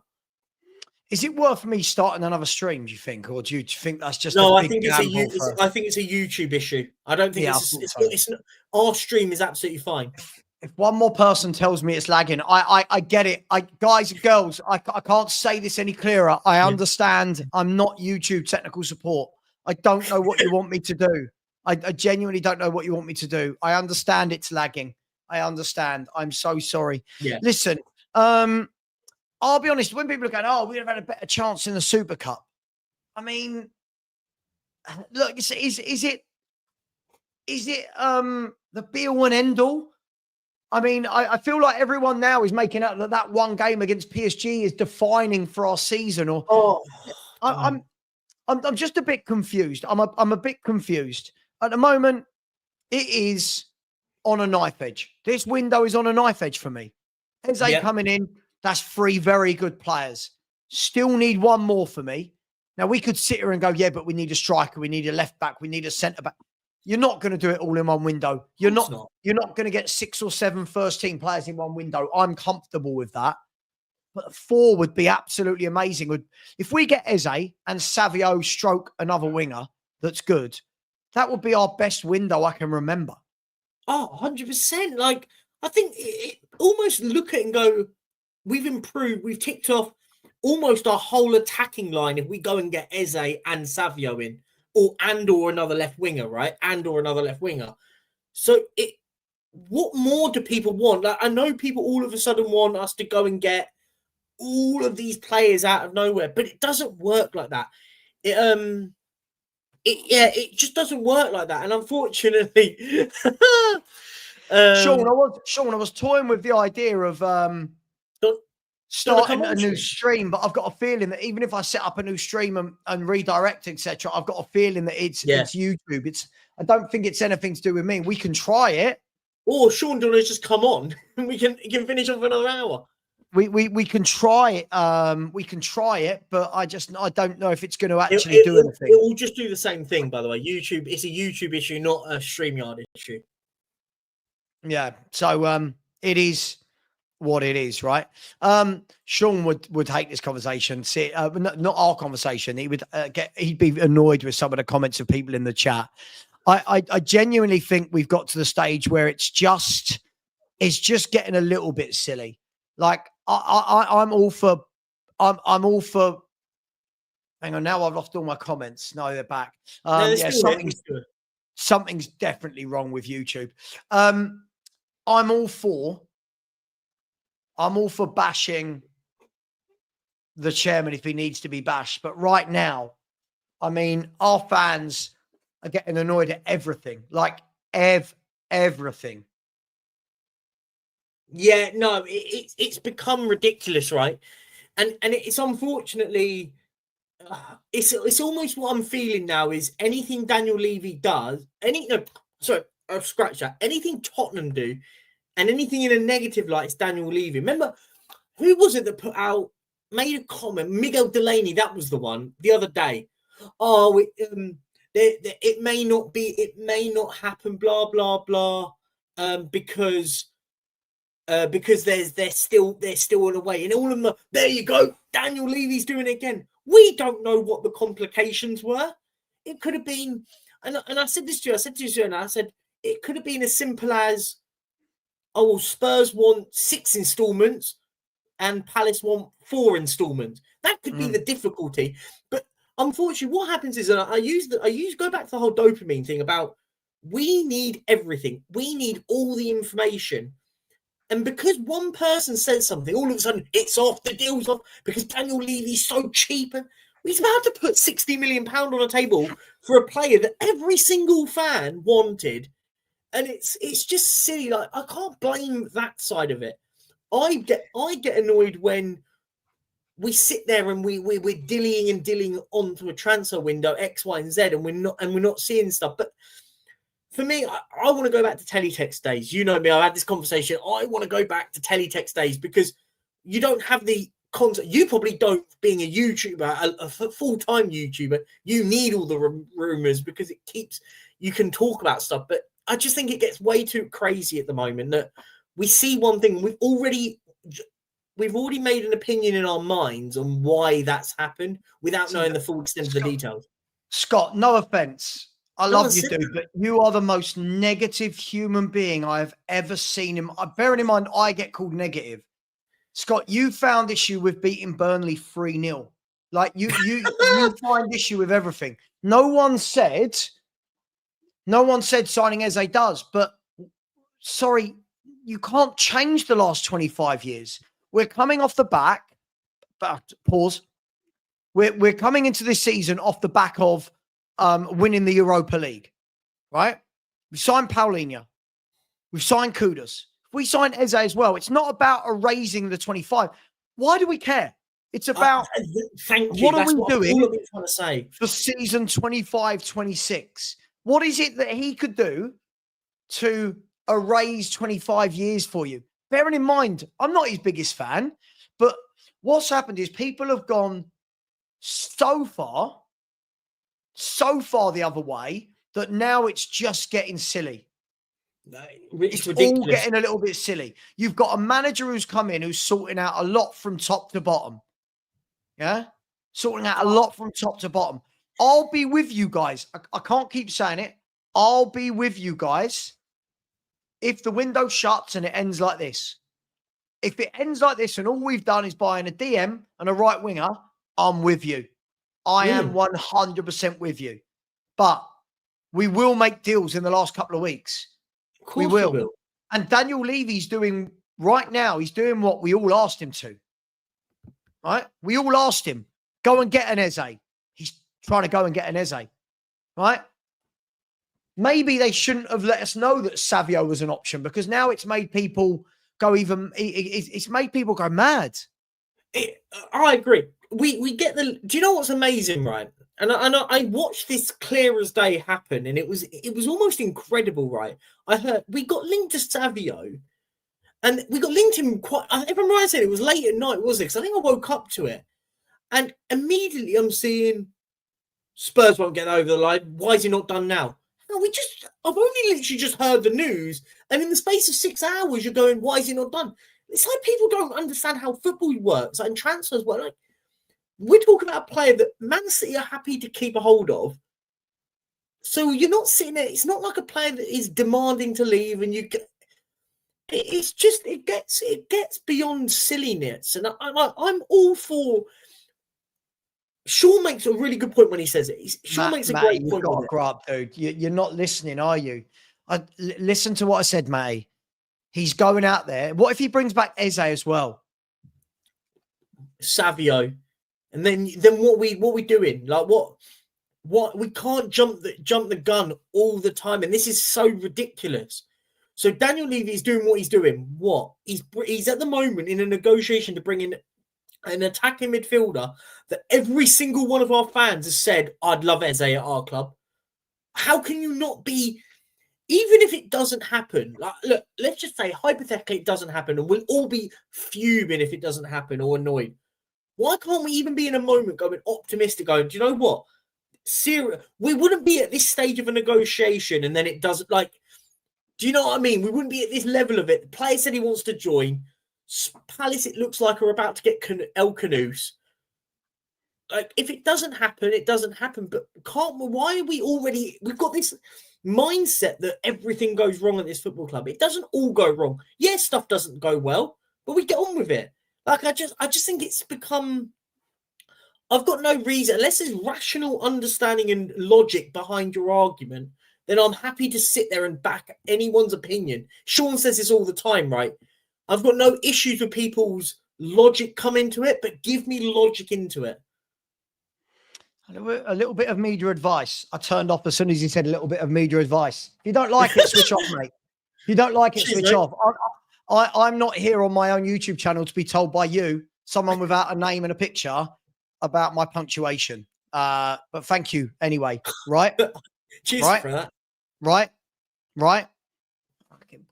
Is it worth me starting another stream, do you think? Or do you think that's just I think it's a YouTube issue. I don't think it's not, our stream is absolutely fine. If one more person tells me it's lagging, I get it. Guys and girls, I can't say this any clearer. I understand I'm not YouTube technical support. I don't know what you want me to do. I genuinely don't know what you want me to do. I understand it's lagging. I understand. I'm so sorry. Yeah. Listen, I'll be honest. When people are going, oh, we'd have had a better chance in the Super Cup. I mean, look, is it the be all and end all? I mean, I feel like everyone now is making out that one game against PSG is defining for our season. Or I'm just a bit confused. I'm a bit confused. At the moment, it is on a knife edge. This window is on a knife edge for me. Eze coming in, that's 3 very good players. Still need one more for me. Now, we could sit here and go, yeah, but we need a striker, we need a left back, we need a centre back. You're not going to do it all in one window. You're not going to get 6 or 7 first-team players in one window. I'm comfortable with that. But 4 would be absolutely amazing. If we get Eze and Savio stroke another winger that's good, that would be our best window I can remember. Oh, 100%. Like, I think it almost look at it and go, we've improved. We've ticked off almost our whole attacking line if we go and get Eze and Savio in, or another left winger, right? Or another left winger. So what more do people want? Like, I know people all of a sudden want us to go and get all of these players out of nowhere, but it doesn't work like that. It just doesn't work like that. And unfortunately, Sean, I was toying with the idea of starting a new stream, but I've got a feeling that even if I set up a new stream and redirect, etc., I've got a feeling that it's YouTube. I don't think it's anything to do with me. We can try it. Or Sean, do you want to just come on and we can finish off another hour? We can try it. We can try it, but I don't know if it's going to actually do anything. It will just do the same thing, by the way. YouTube, it's a YouTube issue, not a StreamYard issue. Yeah. So it is what it is, right? Sean would hate this conversation. Not our conversation. He'd be annoyed with some of the comments of people in the chat. I genuinely think we've got to the stage where it's just getting a little bit silly. Like I'm all for. Hang on, now I've lost all my comments. No, they're back. Something's definitely wrong with YouTube. I'm all for bashing the chairman if he needs to be bashed. But right now, I mean, our fans are getting annoyed at everything, like everything. Yeah, no, it's become ridiculous, right? And it's unfortunately, it's almost what I'm feeling now is anything Daniel Levy does, scratch that. Anything Tottenham do, and anything in a negative light, it's Daniel Levy. Remember, who was it that made a comment? Miguel Delaney, that was the one the other day. Oh, it may not happen, blah blah blah, because they're still on the way, and all of them. There you go, Daniel Levy's doing it again. We don't know what the complications were. It could have been, and I said this to you, and I said it could have been as simple as, oh, well, Spurs want 6 installments, and Palace want 4 instalments. That could be the difficulty. But unfortunately, what happens is, I go back to the whole dopamine thing about we need everything. We need all the information. And because one person says something, all of a sudden it's off, the deal's off, because Daniel Levy's so cheap. And he's about to put £60 million on a table for a player that every single fan wanted. And it's just silly. Like, I can't blame that side of it. I get annoyed when we sit there and we're dillying onto a transfer window X, Y, and Z, and we're not seeing stuff. But for me, I want to go back to teletext days. You know me, I've had this conversation. I want to go back to teletext days because you don't have the concept. You probably don't, being a YouTuber, a full-time YouTuber, you need all the rumors because it keeps, you can talk about stuff. But I just think it gets way too crazy at the moment that we see one thing. We've already made an opinion in our minds on why that's happened without knowing the full extent of the details. Scott, no offense. I love you, dude, but you are the most negative human being I have ever seen. Bearing in mind, I get called negative. Scott, you found issue with beating Burnley 3-0. Like, you find issue with everything. No one said signing Eze does, but sorry, you can't change the last 25 years. We're coming off the back, but pause. We're coming into this season off the back of winning the Europa League, right? We signed Paulinho. We've signed Kudus. We signed Eze as well. It's not about erasing the 25. Why do we care? It's about what are we doing for season 25-26? What is it that he could do to erase 25 years for you? Bearing in mind, I'm not his biggest fan, but what's happened is people have gone so far the other way that now it's just getting silly. It's ridiculous. All getting a little bit silly. You've got a manager who's come in who's sorting out a lot from top to bottom. Yeah? Sorting out a lot from top to bottom. I'll be with you guys. I can't keep saying it. I'll be with you guys if the window shuts and it ends like this. If it ends like this and all we've done is buying a DM and a right winger, I'm with you. I am 100% with you. But we will make deals in the last couple of weeks. Of course we will. And Daniel Levy's doing right now, he's doing what we all asked him to. Right? We all asked him, go and get an Eze. He's trying to go and get an Eze. Right? Maybe they shouldn't have let us know that Savio was an option because now it's made people go it's made people go mad. I agree. We get the, do you know what's amazing, right? And I watched this clear as day happen, and it was almost incredible, right? I heard we got linked to Savio, and we got linked to him quite. If I'm right, I said it was late at night, wasn't it? Because I think I woke up to it, and immediately I'm seeing Spurs won't get over the line. Why is he not done now? No, I've only literally just heard the news, and in the space of 6 hours, you're going, why is he not done? It's like people don't understand how football works and transfers work. Like, we're talking about a player that Man City are happy to keep a hold of. So you're not sitting there. It's not like a player that is demanding to leave, and it's just it gets beyond silliness. And I'm all for. Sean makes a really good point when he says it. Sean makes a great point. You've got to grow up, dude. You're not listening, are you? Listen to what I said, Matty. He's going out there. What if he brings back Eze as well? Savio. And then what we doing? Like what we can't jump the gun all the time, and this is so ridiculous. So Daniel Levy is doing what he's doing. What he's at the moment in a negotiation to bring in an attacking midfielder that every single one of our fans has said, "I'd love Eze at our club." How can you not be? Even if it doesn't happen, like, look, let's just say hypothetically it doesn't happen, and we'll all be fuming if it doesn't happen or annoyed. Why can't we even be in a moment going optimistic, going, do you know what? We wouldn't be at this stage of a negotiation and then it doesn't, like, do you know what I mean? We wouldn't be at this level of it. The player said he wants to join. Palace, it looks like, are about to get El Canoes. Like, if it doesn't happen, it doesn't happen. But why are we've got this mindset that everything goes wrong at this football club. It doesn't all go wrong. Yes, stuff doesn't go well, but we get on with it. Like I just think it's become. I've got no reason, unless there's rational understanding and logic behind your argument, then I'm happy to sit there and back anyone's opinion. Sean says this all the time, right? I've got no issues with people's logic come into it, but give me logic into it. A little bit of media advice. I turned off as soon as he said a little bit of media advice. If you don't like it, switch off, mate. If you don't like it, Cheers, switch mate. off. I'm not here on my own YouTube channel to be told by you, someone without a name and a picture, about my punctuation. But thank you anyway. Right? Cheers right? for that. Right?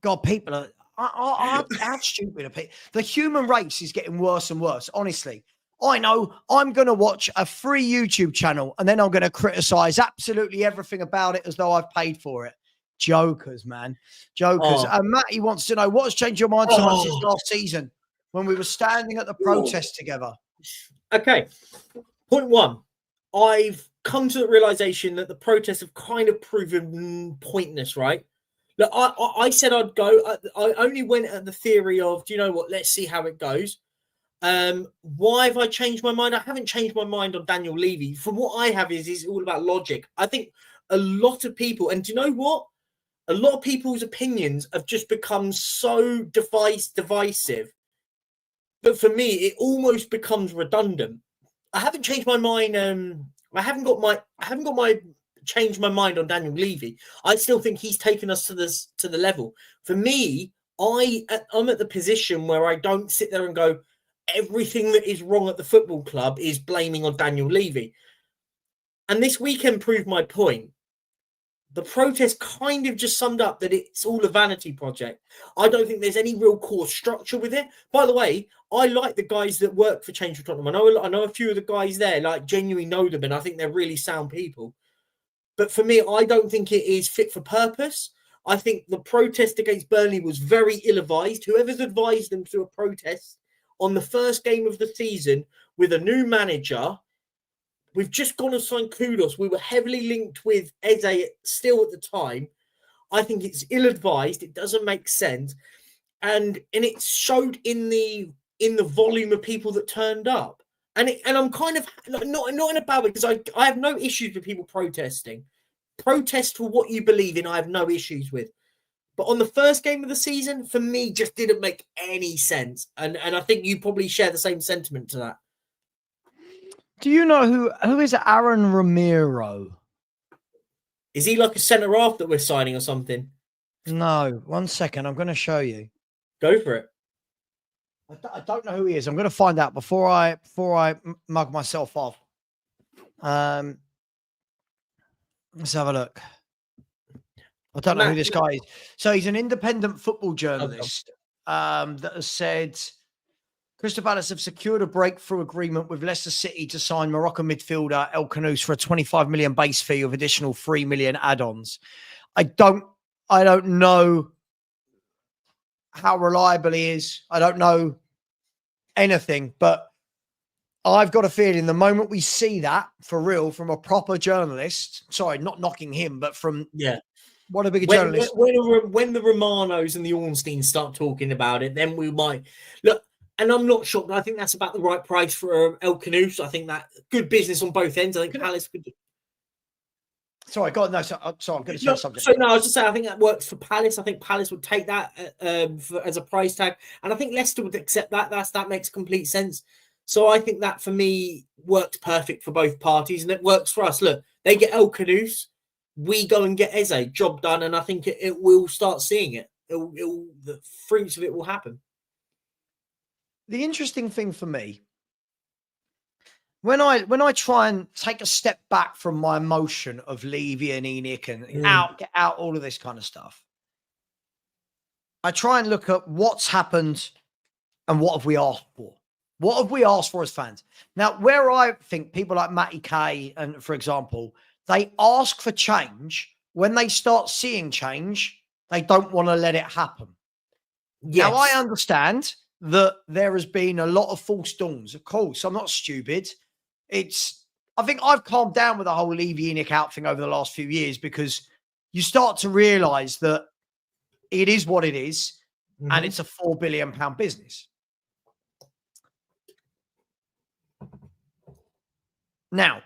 God, people are how stupid are people? The human race is getting worse and worse. Honestly, I know I'm going to watch a free YouTube channel and then I'm going to criticize absolutely everything about it as though I've paid for it. Jokers, man. Jokers. Oh. Matty wants to know, what has changed your mind so much since last season when we were standing at the protest together? Okay. Point one. I've come to the realization that the protests have kind of proven pointless, right? Look, I said I'd go. I only went at the theory of, do you know what? Let's see how it goes. Why have I changed my mind? I haven't changed my mind on Daniel Levy. From what I have is all about logic. I think a lot of people, and do you know what? A lot of people's opinions have just become so divisive. But for me, it almost becomes redundant. I haven't changed my mind. I haven't got my changed my mind on Daniel Levy. I still think he's taken us to the level. For me, I'm at the position where I don't sit there and go, everything that is wrong at the football club is blaming on Daniel Levy. And this weekend proved my point. The protest kind of just summed up that it's all a vanity project. I don't think there's any real core structure with it. By the way, I like the guys that work for Change for Tottenham. I know a few of the guys there, like, genuinely know them, and I think they're really sound people. But for me, I don't think it is fit for purpose. I think the protest against Burnley was very ill-advised. Whoever's advised them to a protest on the first game of the season with a new manager, we've just gone and signed Kudos. We were heavily linked with Eze still at the time. I think it's ill-advised. It doesn't make sense. And it showed in the volume of people that turned up. And I'm kind of not in a bad way, because I have no issues with people protesting. Protest for what you believe in, I have no issues with. But on the first game of the season, for me, just didn't make any sense. And I think you probably share the same sentiment to that. Do you know who is Aaron Romero? Is he like a centre half that we're signing or something? No, 1 second. I'm going to show you. Go for it. I don't know who he is. I'm going to find out before I mug myself off. Let's have a look. I don't know who this guy is. So he's an independent football journalist that has said Crystal Palace have secured a breakthrough agreement with Leicester City to sign Moroccan midfielder El Khanous for a 25 million base fee with additional 3 million add-ons. I don't know how reliable he is. I don't know anything, but I've got a feeling the moment we see that for real from a proper journalist, sorry, not knocking him, but from one of the bigger journalists. When the Romanos and the Ornsteins start talking about it, then we might look. And I'm not shocked. I think that's about the right price for El Khanous. I think that good business on both ends. I think Palace could. Sorry, God, no. Sorry, I'm going to change subject. So no, I was just saying, I think that works for Palace. I think Palace would take that as a price tag, and I think Leicester would accept that. That makes complete sense. So I think that for me works perfect for both parties, and it works for us. Look, they get El Khanous, we go and get Eze. Job done, and I think it will start seeing it. The fruits of it will happen. The interesting thing for me, when I try and take a step back from my emotion of Levy and Enoch and get out all of this kind of stuff, I try and look at what's happened and what have we asked for. What have we asked for as fans? Now, where I think people like Matty Kay, and for example, they ask for change. When they start seeing change, they don't want to let it happen. Yes. Now, I understand that there has been a lot of false dawns. Of course, I'm not stupid. I think I've calmed down with the whole Levy Enoch out thing over the last few years, because you start to realize that it is what it is, and it's a £4 billion business. Now,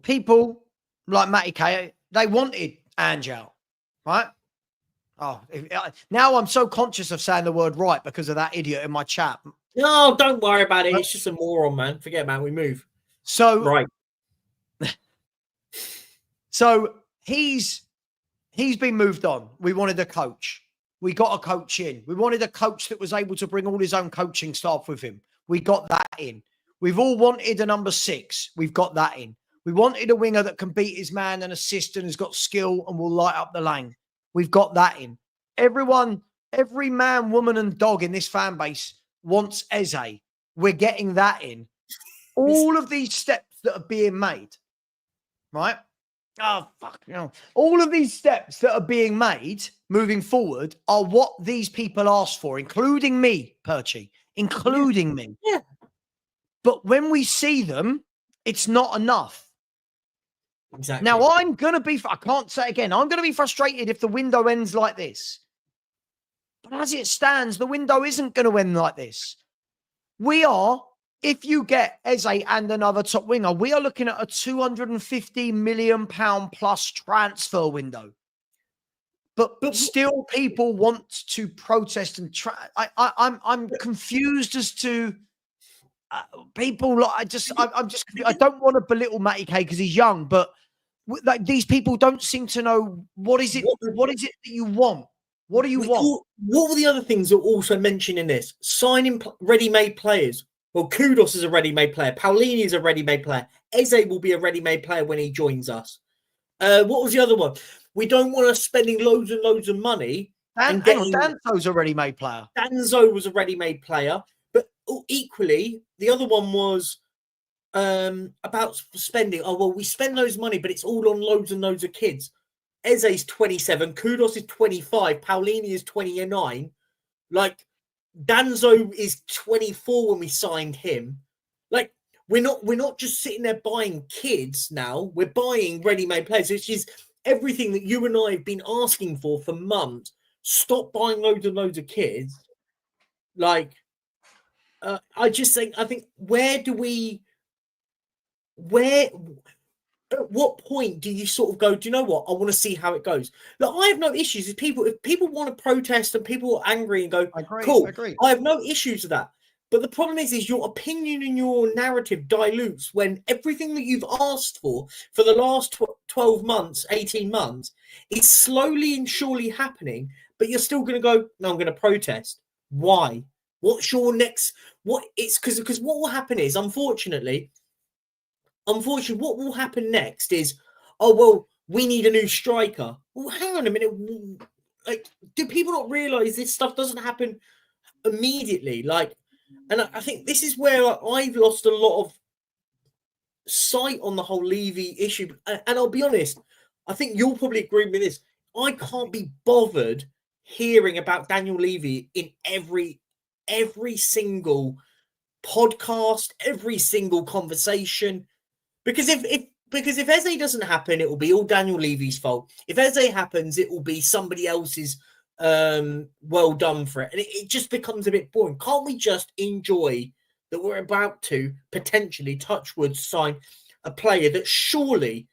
people like Matty K, they wanted Ange out, right? Oh, now I'm so conscious of saying the word right because of that idiot in my chat. No, don't worry about it. It's just a moron, man. Forget about it. We move. So, right. So he's been moved on. We wanted a coach. We got a coach in. We wanted a coach that was able to bring all his own coaching staff with him. We got that in. We've all wanted a number 6. We've got that in. We wanted a winger that can beat his man and assist and has got skill and will light up the lane. We've got that in. Everyone, every man, woman, and dog in this fan base wants Eze. We're getting that in. All of these steps that are being made, right? Oh, fuck, you know, all of these steps that are being made moving forward are what these people asked for, including me, Perchy, including me. Yeah. But when we see them, it's not enough. Exactly. Now, I can't say it again, I'm going to be frustrated if the window ends like this. But as it stands, the window isn't going to end like this. If you get Eze and another top winger, we are looking at a £250 million plus transfer window. But still, people want to protest and try. I'm confused as to people. I don't want to belittle Matty K because he's young, but like these people don't seem to know what is it that you want. What do you want? What were the other things that were also mentioned in this? Signing ready-made players. Well, Kudos is a ready-made player. Paulini is a ready-made player. Eze will be a ready-made player when he joins us. What was the other one? We don't want us spending loads and loads of money. Danzo's a ready-made player. Danzo was a ready-made player. But equally, the other one was about spending. Oh, well, we spend loads of money, but it's all on loads and loads of kids. Eze's 27. Kudos is 25. Paulini is 29. Like, Danzo is 24 when we signed him. Like, we're not just sitting there buying kids now. We're buying ready-made players, which is everything that you and I have been asking for months. Stop buying loads and loads of kids. Like, I think at what point do you sort of go, do you know what? I want to see how it goes. Look, I have no issues if people want to protest and people are angry and go, cool, I have no issues with that. But the problem is your opinion and your narrative dilutes when everything that you've asked for the last 12 months, 18 months is slowly and surely happening, but you're still going to go, no, I'm going to protest. Why? What's your next? Because what will happen is, unfortunately, what will happen next is, oh, well, we need a new striker. Well, hang on a minute. Like, do people not realize this stuff doesn't happen immediately? Like, and I think this is where I've lost a lot of sight on the whole Levy issue. And I'll be honest, I think you'll probably agree with this. I can't be bothered hearing about Daniel Levy in every single podcast, every single conversation. Because if Eze doesn't happen, it will be all Daniel Levy's fault. If Eze happens, it will be somebody else's well done for it. And it just becomes a bit boring. Can't we just enjoy that we're about to potentially, touch wood, sign a player that surely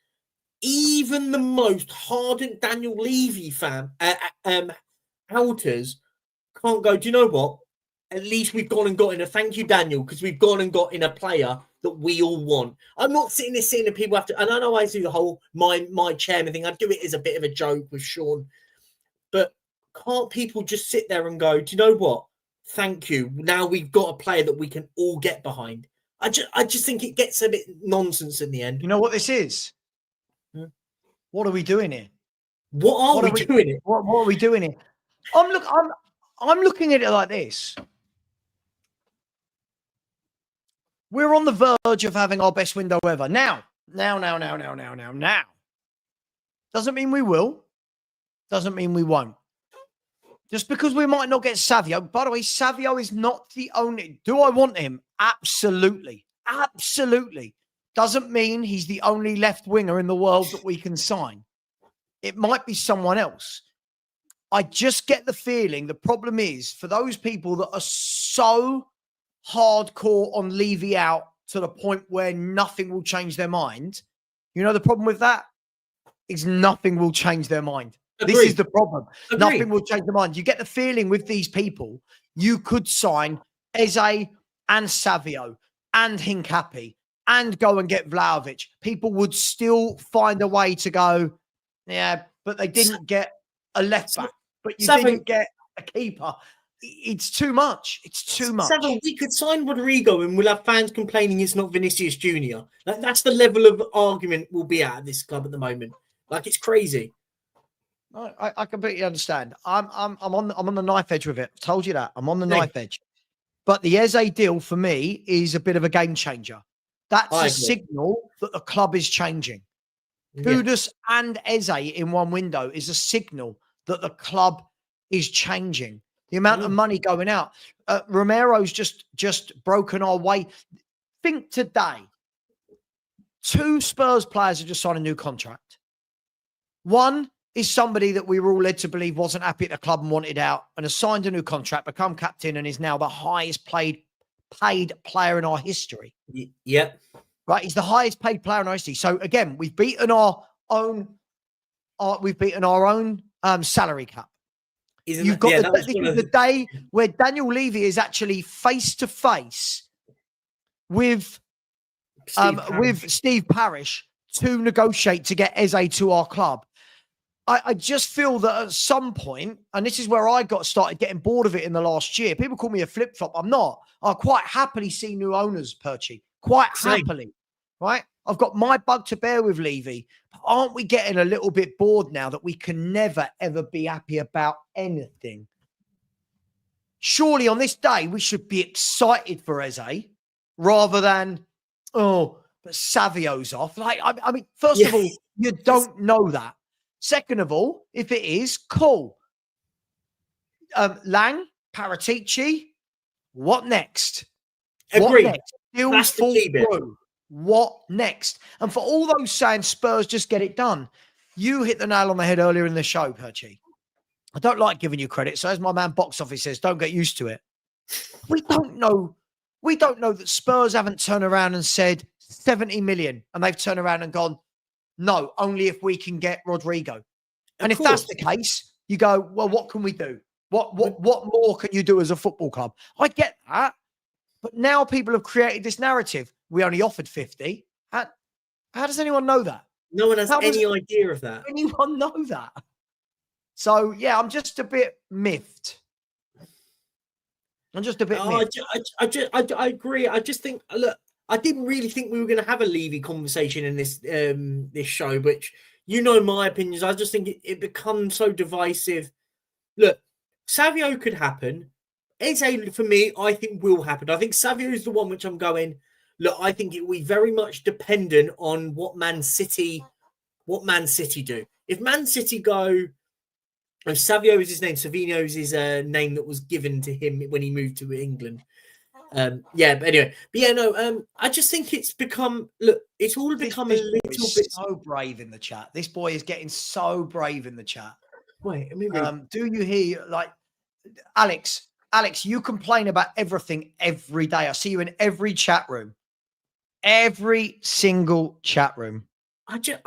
even the most hardened Daniel Levy fan outers can't go, do you know what? At least we've gone and got in a thank you, Daniel, because we've gone and got in a player that we all want. I'm not sitting there saying that people have to, and I know I do the whole my chairman thing. I do it as a bit of a joke with Sean, but can't people just sit there and go, do you know what? Thank you. Now we've got a player that we can all get behind. I just think it gets a bit nonsense in the end. You know what this is? What are we doing here? What are we doing here? What are we doing here? I'm looking at it like this. We're on the verge of having our best window ever. Now. Doesn't mean we will. Doesn't mean we won't. Just because we might not get Savio. By the way, Savio is not the only. Do I want him? Absolutely. Absolutely. Doesn't mean he's the only left winger in the world that we can sign. It might be someone else. I just get the feeling the problem is for those people that are so hardcore on Levy out to the point where nothing will change their mind. You know, the problem with that is nothing will change their mind. Agreed. This is the problem. Agreed. Nothing will change their mind. You get the feeling with these people, you could sign Eze and Savio and Hincapi and go and get Vlahovic. People would still find a way to go, yeah, but they didn't get a left back, but you didn't get a keeper. It's too much. It's too much. Savva, we could sign Rodrigo and we'll have fans complaining it's not Vinicius Jr. That's the level of argument we'll be at this club at the moment. Like, it's crazy. I completely understand. I'm on the knife edge with it. I told you that. I'm on the knife edge. But the Eze deal for me is a bit of a game changer. That's a signal that the club is changing. Kudus and Eze in one window is a signal that the club is changing. The amount of money going out. Romero's just broken our way. Think today, 2 Spurs players have just signed a new contract. One is somebody that we were all led to believe wasn't happy at the club and wanted out and has signed a new contract, become captain, and is now the highest paid player in our history. Yep. Right. He's the highest paid player in our history. So again, we've beaten our own salary cap. You've got the day where Daniel Levy is actually face to face with Steve Parish to negotiate to get Eze to our club. I just feel that at some point, and this is where I started getting bored of it in the last year. People call me a flip-flop. I'm not. I quite happily see new owners, Perchy. Quite happily, right? I've got my bug to bear with Levy. But aren't we getting a little bit bored now that we can never, ever be happy about anything? Surely on this day, we should be excited for Eze rather than, oh, but Savio's off. Like, I mean, first of all, you don't know that. Second of all, if it is, cool. Lang, Paratici, what next? Agreed. What next? Still fall through. What next? And for all those saying Spurs just get it done, you hit the nail on the head earlier in the show, Perchy. I don't like giving you credit. So as my man Box Office says, don't get used to it. We don't know that Spurs haven't turned around and said 70 million and they've turned around and gone, no, only if we can get Rodrigo. And if that's the case, you go, well, what can we do? What more can you do as a football club? I get that. But now people have created this narrative. We only offered 50. How does anyone know that? No one has any idea of that. Anyone know that? So, yeah, I'm just a bit miffed. miffed. I agree. I just think, look, I didn't really think we were going to have a Levy conversation in this this show, which, you know, my opinions. I just think it becomes so divisive. Look, Savio could happen. Eze, for me, I think will happen. I think Savio is the one which I'm going, look, I think it will be very much dependent on what Man City do. If Man City go, if Savio is his name, Savinho is his name that was given to him when he moved to England. But anyway, I just think it's become, look, it's all become a little bit so brave in the chat. This boy is getting so brave in the chat. Wait, I mean, do you hear, like, Alex, you complain about everything every day. I see you in every chat room, every single chat room. I just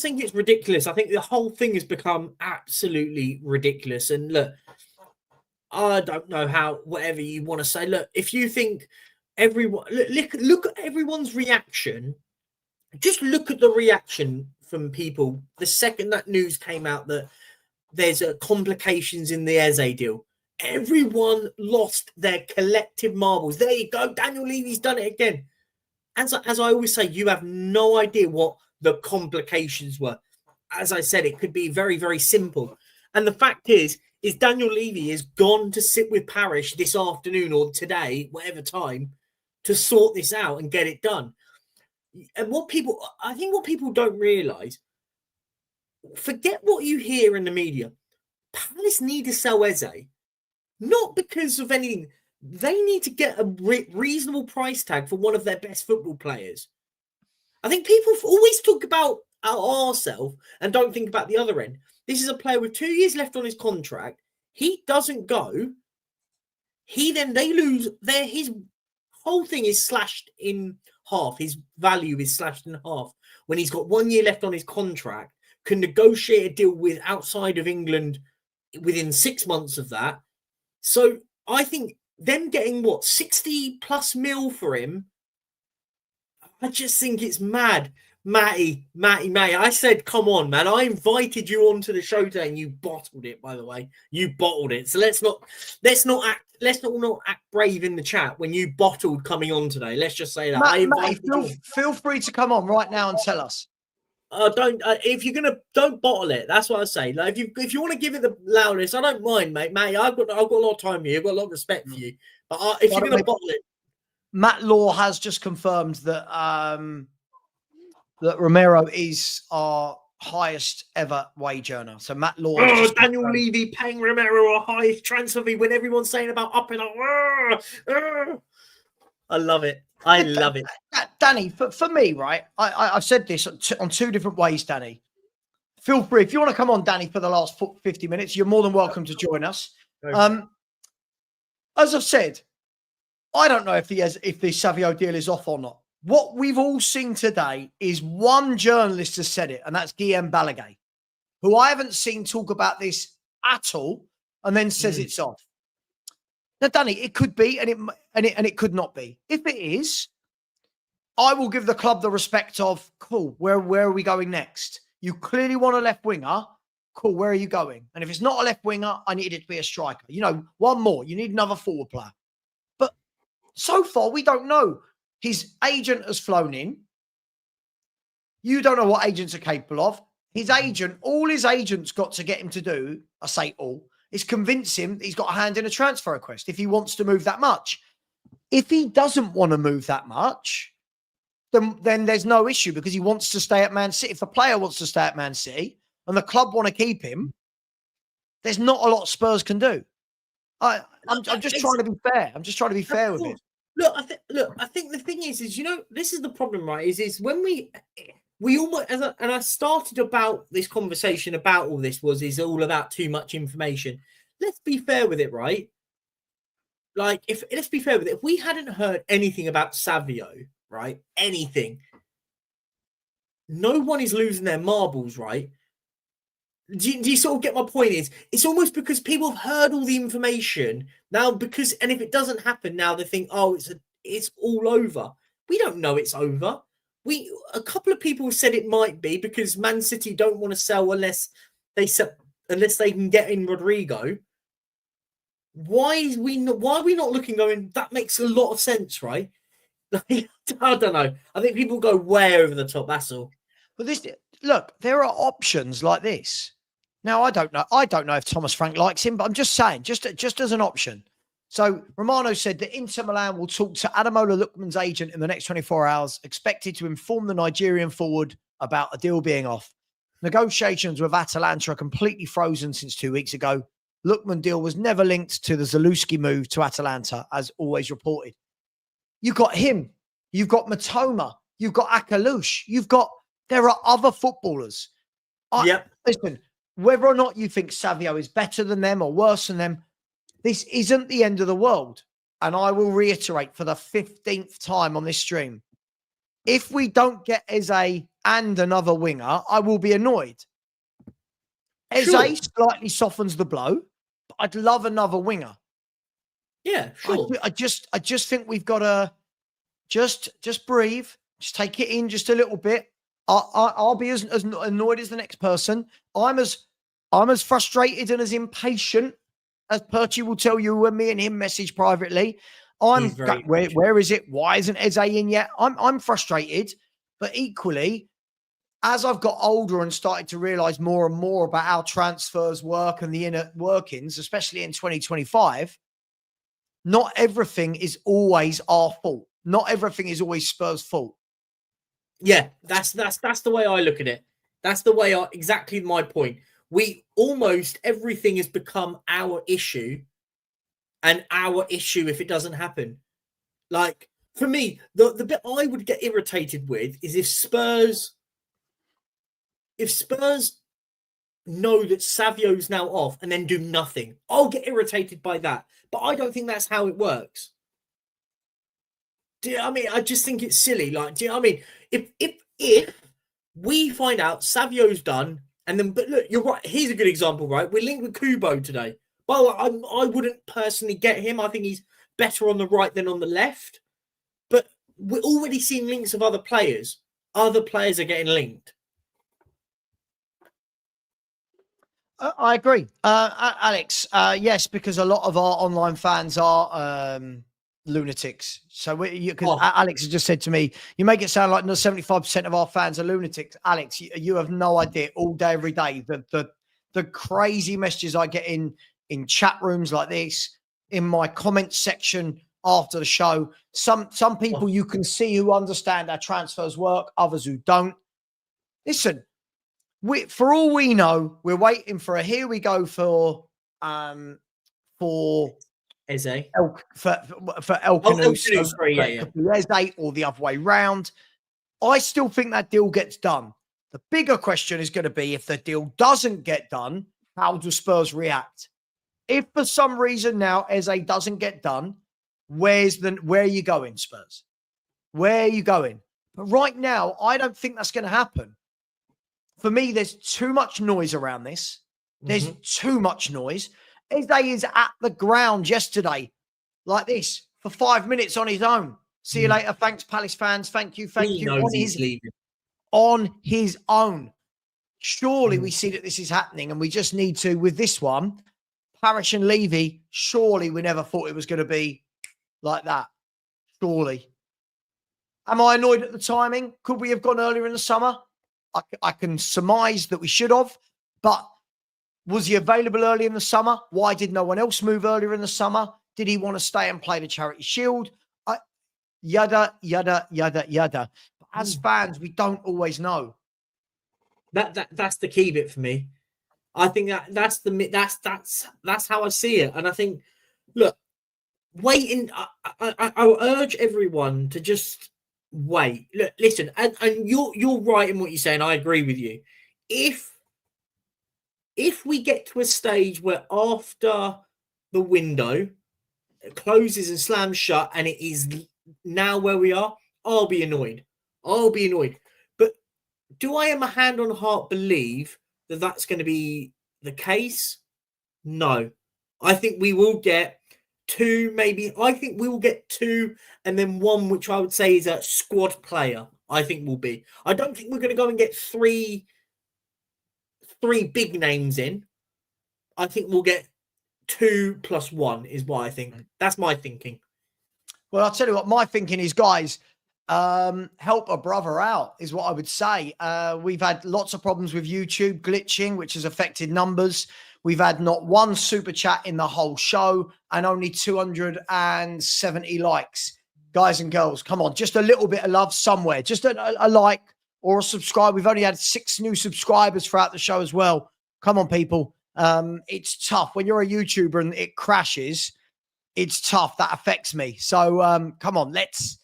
think it's ridiculous. I think the whole thing has become absolutely ridiculous. And look, I don't know how, whatever you want to say. Look, if you think everyone, look at everyone's reaction. Just look at the reaction from people the second that news came out that there's complications in the Eze deal. Everyone lost their collective marbles. There you go. Daniel Levy's done it again. As I always say, you have no idea what the complications were. As I said, it could be very, very simple. And the fact is Daniel Levy is gone to sit with Parish this afternoon or today, whatever time, to sort this out and get it done. And I think what people don't realise, forget what you hear in the media. Palace need to sell Eze, not because of anything. They need to get a reasonable price tag for one of their best football players. I think people always talk about ourselves and don't think about the other end. This is a player with 2 years left on his contract. He doesn't go. They lose his whole thing is slashed in half. His value is slashed in half when he's got 1 year left on his contract, can negotiate a deal with outside of England within 6 months of that. So I think them getting 60 plus mil for him, I just think it's mad. Matty, I said, come on, man. I invited you onto the show today and you bottled it, by the way. You bottled it. So let's not act brave in the chat when you bottled coming on today. Let's just say that. Matty, feel free to come on right now and tell us. If you're gonna, don't bottle it. That's what I say. Like if you want to give it the loudest, I don't mind, mate. I've got a lot of time for you. I've got a lot of respect for you. But if you're gonna bottle it, Matt Law has just confirmed that that Romero is our highest ever wage earner. So Matt Law. Daniel Levy paying Romero a highest transfer fee when everyone's saying about up and up. I love it. I love it. Danny, for me, right? I've said this on two different ways, Danny. Feel free. If you want to come on, Danny, for the last 50 minutes, you're more than welcome to join us. As I've said, I don't know if the Savio deal is off or not. What we've all seen today is one journalist has said it, and that's Guillaume Balaguer, who I haven't seen talk about this at all, and then says it's off. Now, Danny, it could be, and it could not be. If it is, I will give the club the respect of, cool, where are we going next? You clearly want a left winger. Cool, where are you going? And if it's not a left winger, I need it to be a striker. You know, one more. You need another forward player. But so far, we don't know. His agent has flown in. You don't know what agents are capable of. All his agents got to get him to do, I say all, is convince him that he's got a hand in a transfer request if he wants to move that much. If he doesn't want to move that much, then there's no issue because he wants to stay at Man City. If the player wants to stay at Man City and the club want to keep him, there's not a lot Spurs can do. I'm just trying to be fair. I'm just trying to be fair with it. Look, I think the thing is this is the problem, right? Is when we almost, and I started about this conversation about all this is all about too much information. Let's be fair with it, right? Like, let's be fair with it. If we hadn't heard anything about Savio, right? Anything, no one is losing their marbles, right? Do you sort of get my point? It's almost because people have heard all the information now and if it doesn't happen now, they think, oh, it's all over. We don't know it's over. A couple of people said it might be because Man City don't want to sell unless they can get in Rodrigo. Why are we not looking going? That makes a lot of sense, right? I don't know. I think people go way over the top. That's all. But look, there are options like this. Now, I don't know. I don't know if Thomas Frank likes him, but I'm just saying, just as an option. So Romano said that Inter Milan will talk to Ademola Lookman's agent in the next 24 hours, expected to inform the Nigerian forward about a deal being off. Negotiations with Atalanta are completely frozen since 2 weeks ago. Lookman deal was never linked to the Zalewski move to Atalanta, as always reported. You've got him. You've got Matoma. You've got Akalush. There are other footballers. Listen, whether or not you think Savio is better than them or worse than them, this isn't the end of the world. And I will reiterate for the 15th time on this stream. If we don't get Eze and another winger, I will be annoyed. Eze slightly softens the blow, but I'd love another winger. Yeah, sure. I just think we've got to just breathe, just take it in just a little bit. I'll be as annoyed as the next person. I'm as frustrated and as impatient as Perchy will tell you when me and him message privately. Where is it? Why isn't Eze in yet? I'm frustrated, but equally, as I've got older and started to realize more and more about how transfers work and the inner workings, especially in 2025, not everything is always our fault. Not everything is always Spurs' fault. Yeah, that's the way I look at it. That's the way exactly my point. We almost everything has become our issue, and our issue if it doesn't happen. Like for me, the bit I would get irritated with is if Spurs know that Savio's now off and then do nothing. I'll get irritated by that, but I don't think that's how it works. I mean, I just think it's silly. Like, do you know what I mean? If we find out Savio's done, and then, but look, you're right. Here's a good example, right? We're linked with Kubo today. Well, I wouldn't personally get him. I think he's better on the right than on the left. But we're already seeing links of other players. Other players are getting linked. I agree. Alex, yes, because a lot of our online fans are lunatics. So because Alex has just said to me, you make it sound like 75% of our fans are lunatics. Alex, you have no idea. All day, every day, the crazy messages I get in chat rooms like this, in my comment section after the show. Some people you can see who understand how transfers work, others who don't. Listen, for all we know, we're waiting for a here we go for Eze. For El Canoes. It could be Eze or the other way round. I still think that deal gets done. The bigger question is going to be, if the deal doesn't get done, how do Spurs react? If for some reason now Eze doesn't get done, where are you going, Spurs? Where are you going? But right now, I don't think that's going to happen. For me, there's too much noise around this. There's too much noise. Eze is at the ground yesterday, like this, for 5 minutes on his own. See you later. Thanks, Palace fans. Thank you. He knows he's leaving. On his own. Surely we see that this is happening, and we just need to, with this one, Parish and Levy, surely we never thought it was going to be like that. Surely. Am I annoyed at the timing? Could we have gone earlier in the summer? I can surmise that we should have, but was he available early in the summer? Why did no one else move earlier in the summer? Did he want to stay and play the Charity Shield? Yada, yada, yada, yada. But as fans, we don't always know. That's the key bit for me. I think that's how I see it. And I think, look, waiting. I'll urge everyone to just wait. Look, listen, and you're right in what you're saying. I agree with you. If we get to a stage where after the window closes and slams shut, and it is now where we are, I'll be annoyed. But do I, in my hand on heart, believe that that's going to be the case? No. I think we will get two, maybe. I think we will get two, and then one, which I would say is a squad player. I think will be. I don't think we're going to go and get three big names in. I think we'll get 2 + 1 is what I think. That's my thinking. Well, I'll tell you what my thinking is, guys. Help a brother out is what I would say. We've had lots of problems with YouTube glitching, which has affected numbers. We've had not one super chat in the whole show and only 270 likes. Guys and girls, come on, just a little bit of love somewhere. Just a like or a subscribe. We've only had 6 new subscribers throughout the show as well. Come on, people. It's tough when you're a YouTuber and it crashes. It's tough. That affects me. So come on, let's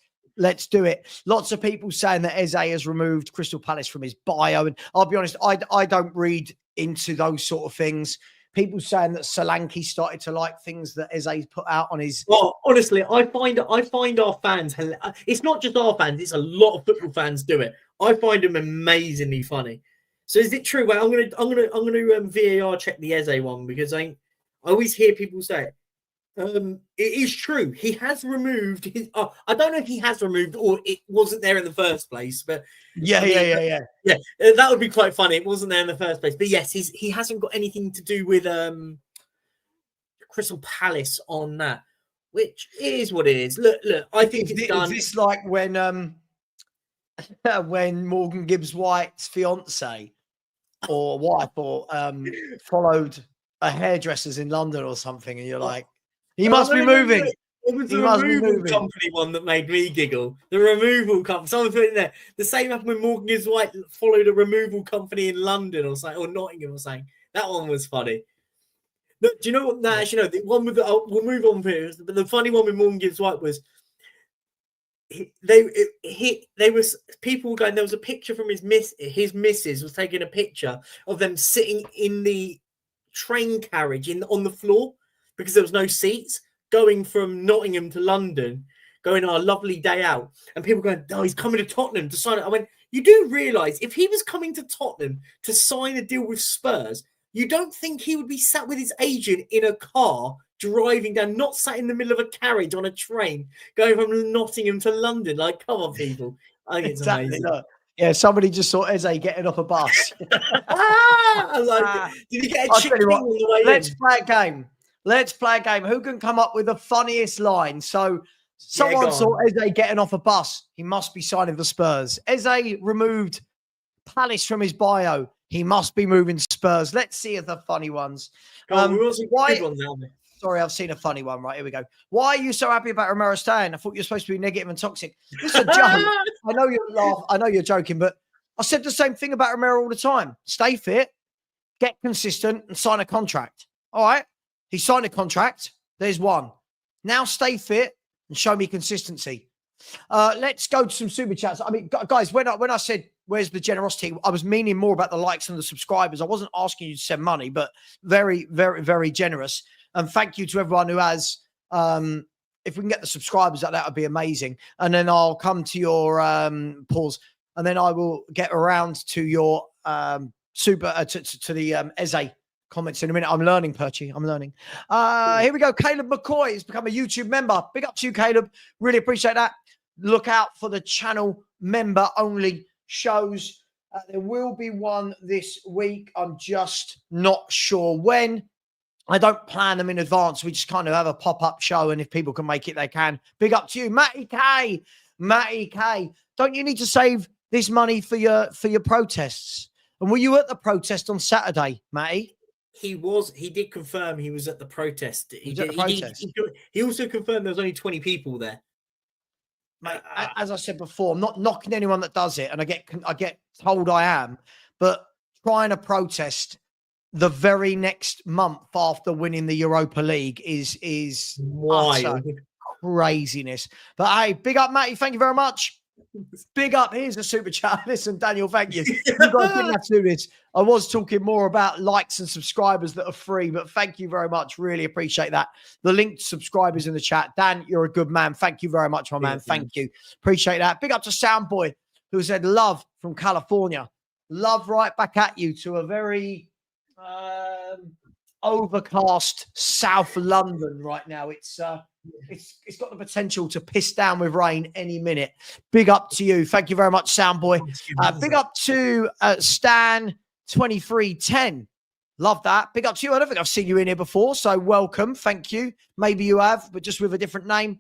do it. Lots of people saying that Eze has removed Crystal Palace from his bio. And I'll be honest, I don't read into those sort of things. People saying that Solanke started to like things that Eze's put out on his. Well, honestly, I find our fans. It's not just our fans; it's a lot of football fans do it. I find them amazingly funny. So, is it true? Well, I'm gonna VAR check the Eze one, because I always hear people say it is true. He has removed his. I don't know if he has removed or it wasn't there in the first place, but Yeah. That would be quite funny. It wasn't there in the first place, but yes, he hasn't got anything to do with Crystal Palace on that, which is what it is. Look, I think it's done. Is this like when Morgan Gibbs White's fiance or wife or followed a hairdresser's in London or something, and you're like, he must be moving. It was the removal company one that made me giggle. The removal company. Someone put it in there. The same happened when Morgan Gibbs White followed a removal company in London or something, or Nottingham or something. That one was funny. Look, do you know what? No, actually, no. The one with we'll move on here. But the funny one with Morgan Gibbs White was they was people were going. There was a picture from his missus was taking a picture of them sitting in the train carriage on the floor because there was no seats going from Nottingham to London, going on a lovely day out, and people going, "Oh, he's coming to Tottenham to sign it." I went, "You do realise if he was coming to Tottenham to sign a deal with Spurs, you don't think he would be sat with his agent in a car driving down, not sat in the middle of a carriage on a train going from Nottingham to London? Like, come on, people! I think it's amazing." Look. Yeah, somebody just saw Eze getting off a bus. I like it. Did he get a I'll chicken tell you what, on the way let's in? play a game. Let's play a game. Who can come up with the funniest line? So someone go saw on. Eze getting off a bus. He must be signing for Spurs. Eze removed Palace from his bio. He must be moving Spurs. Let's see if the funny ones. Go on, we want some good ones now. Sorry, I've seen a funny one. Right, here we go. Why are you so happy about Romero staying? I thought you were supposed to be negative and toxic. This is a joke. I know you're laughing. I know you're joking, but I said the same thing about Romero all the time. Stay fit, get consistent, and sign a contract. All right? He signed a contract. There's one. Now stay fit and show me consistency. Let's go to some super chats. I mean, guys, when I said where's the generosity, I was meaning more about the likes and the subscribers. I wasn't asking you to send money, but very, very, very generous. And thank you to everyone who has. If we can get the subscribers, that would be amazing. And then I'll come to your pause, and then I will get around to your super to the Eze comments in a minute. I'm learning, Perchy. I'm learning. Here we go. Caleb McCoy has become a YouTube member. Big up to you, Caleb. Really appreciate that. Look out for the channel member only shows. There will be one this week. I'm just not sure when. I don't plan them in advance. We just kind of have a pop-up show, and if people can make it, they can. Big up to you, Matty K. Matty K. Don't you need to save this money for your protests? And were you at the protest on Saturday, Matty? He was. He did confirm he was at the protest. He also confirmed there was only 20 people there. Mate, as I said before, I'm not knocking anyone that does it, and I get told I am, but trying to protest the very next month after winning the Europa League is utter craziness. But hey, big up, Matty. Thank you very much. Big up. Here's a super chat. Listen, Daniel, thank you. You guys didn't have to do this. I was talking more about likes and subscribers that are free, but thank you very much. Really appreciate that. The link to subscribers in the chat. Dan, you're a good man. Thank you very much, my man. Thank you. Appreciate that. Big up to Soundboy, who said love from California. Love right back at you to a very overcast South London right now. It's got the potential to piss down with rain any minute. Big up to you. Thank you very much, Soundboy. Big up to Stan 2310. Love that. Big up to you. I don't think I've seen you in here before, so welcome. Thank you. Maybe you have, but just with a different name.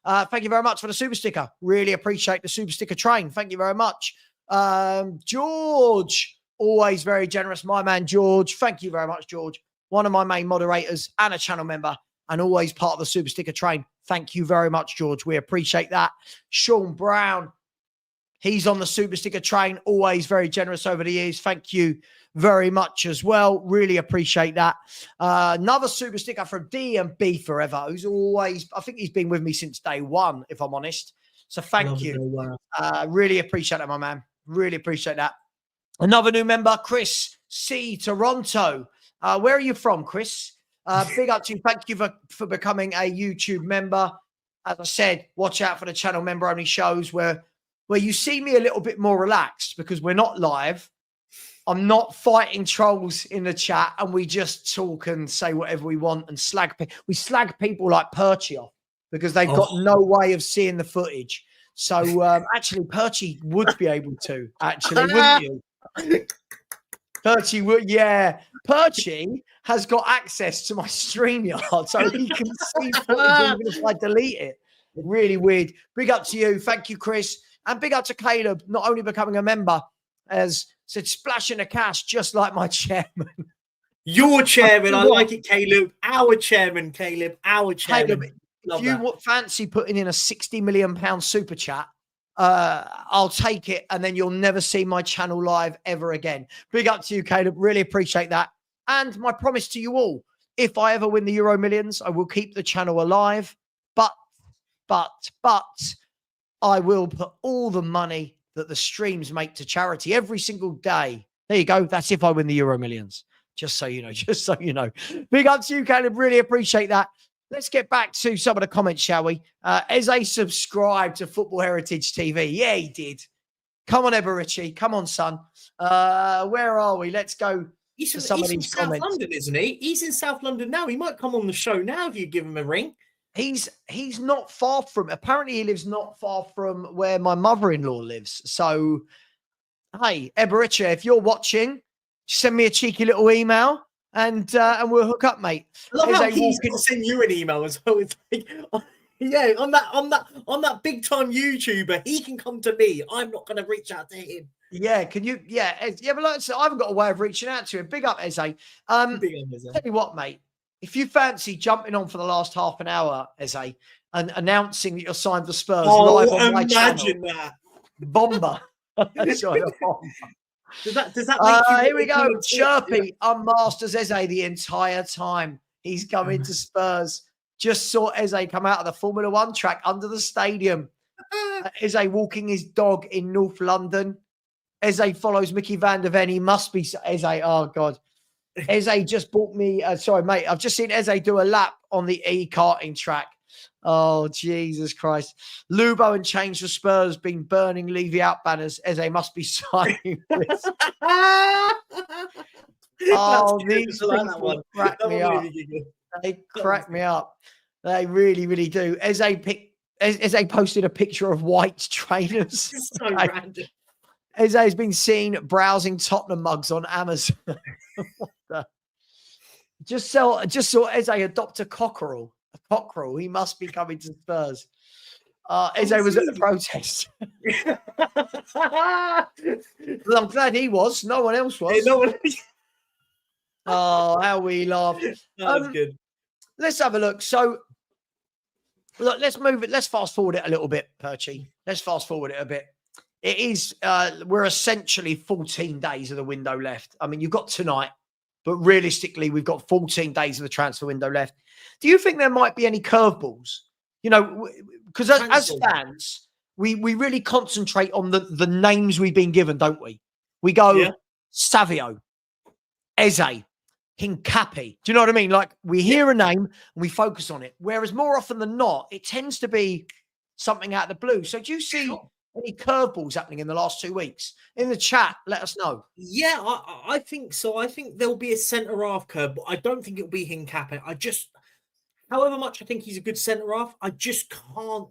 Thank you very much for the super sticker. Really appreciate the super sticker train. Thank you very much. George, always very generous. My man, George. Thank you very much, George. One of my main moderators and a channel member, and always part of the super sticker train. Thank you very much, George. We appreciate that. Sean Brown, he's on the super sticker train. Always very generous over the years. Thank you very much as well. Really appreciate that. Another super sticker from D&B Forever, who's always, I think he's been with me since day one, if I'm honest. So thank you. Really appreciate that, my man. Really appreciate that. Another new member, Chris C. Toronto. Where are you from, Chris? Big up to you. Thank you for becoming a YouTube member. As I said, watch out for the channel member only shows where you see me a little bit more relaxed because we're not live. I'm not fighting trolls in the chat, and we just talk and say whatever we want and slag. We slag people like Perchy off because they've got no way of seeing the footage. So actually, Perchy would be able to. Actually, wouldn't you? Perchy would, yeah. Perchy has got access to my StreamYard, so he can see footage even if I delete it. Really weird. Big up to you. Thank you, Chris. And big up to Caleb, not only becoming a member, as said, splashing the cash, just like my chairman. Your chairman. I like it, Caleb. Our chairman, Caleb. Our chairman. Caleb, if you fancy putting in a £60 million super chat, I'll take it, and then you'll never see my channel live ever again. Big up to you, Caleb. Really appreciate that. And my promise to you all, if I ever win the Euro Millions, I will keep the channel alive. But I will put all the money that the streams make to charity every single day. There you go. That's if I win the Euro Millions. Just so you know. Just so you know. Big up to you, Caleb. Really appreciate that. let's get back to some of the comments, shall we? Eze subscribed to Football Heritage TV. Yeah, he did. Come on, Perchy. Come on, son. Where are we? Let's go He's to from, some of he's from these South comments. London, isn't he? He's in South London now. He might come on the show now if you give him a ring. He's not far from. Apparently, he lives not far from where my mother-in-law lives. So, hey, Perchy, if you're watching, send me a cheeky little email and we'll hook up, mate. I love how he's got to send you an email as well. It's like, yeah, on that big time YouTuber, he can come to me. I'm not going to reach out to him. Yeah, can you? Yeah, but like, so I haven't got a way of reaching out to him. Big up, Eze. Big up, Eze. Tell you what, mate. If you fancy jumping on for the last half an hour, Eze, and announcing that you're signed for Spurs live on my channel, imagine that bomber. Sorry, bomber. Does that make you? Here we go. Chirpy unmasters Eze the entire time. He's coming to Spurs. Just saw Eze come out of the Formula One track under the stadium. Eze walking his dog in North London. Eze follows Mickey van der Ven. He must be Eze. Oh, God. Eze just bought me. Sorry, mate. I've just seen Eze do a lap on the e-karting track. Oh, Jesus Christ. Lubo and Change for Spurs been burning Levy out banners. Eze must be signing this. Oh, these people crack me up. They crack me up. They really, really do. Eze posted a picture of White's trainers. It's so random. Eze has been seen browsing Tottenham mugs on Amazon. Just saw Eze adopt a cockerel. A cockerel. He must be coming to Spurs. Eze was at the protest. Well, I'm glad he was. No one else was. No one. Oh, how we laughed. That was good. Let's have a look. So, look, let's move it. Let's fast forward it a little bit, Perchy. Let's fast forward it a bit. It is, we're essentially 14 days of the window left. I mean, you've got tonight, but realistically, we've got 14 days of the transfer window left. Do you think there might be any curveballs? You know, because as fans, we really concentrate on the names we've been given, don't we? We go Savio, Eze, Hincapi. Do you know what I mean? Like, we hear a name and we focus on it. Whereas more often than not, it tends to be something out of the blue. So do you see any curveballs happening in the last 2 weeks? In the chat, let us know. Yeah, I think so. I think there'll be a centre-half curve, but I don't think it'll be Hincapi. However much I think he's a good centre-half, I just can't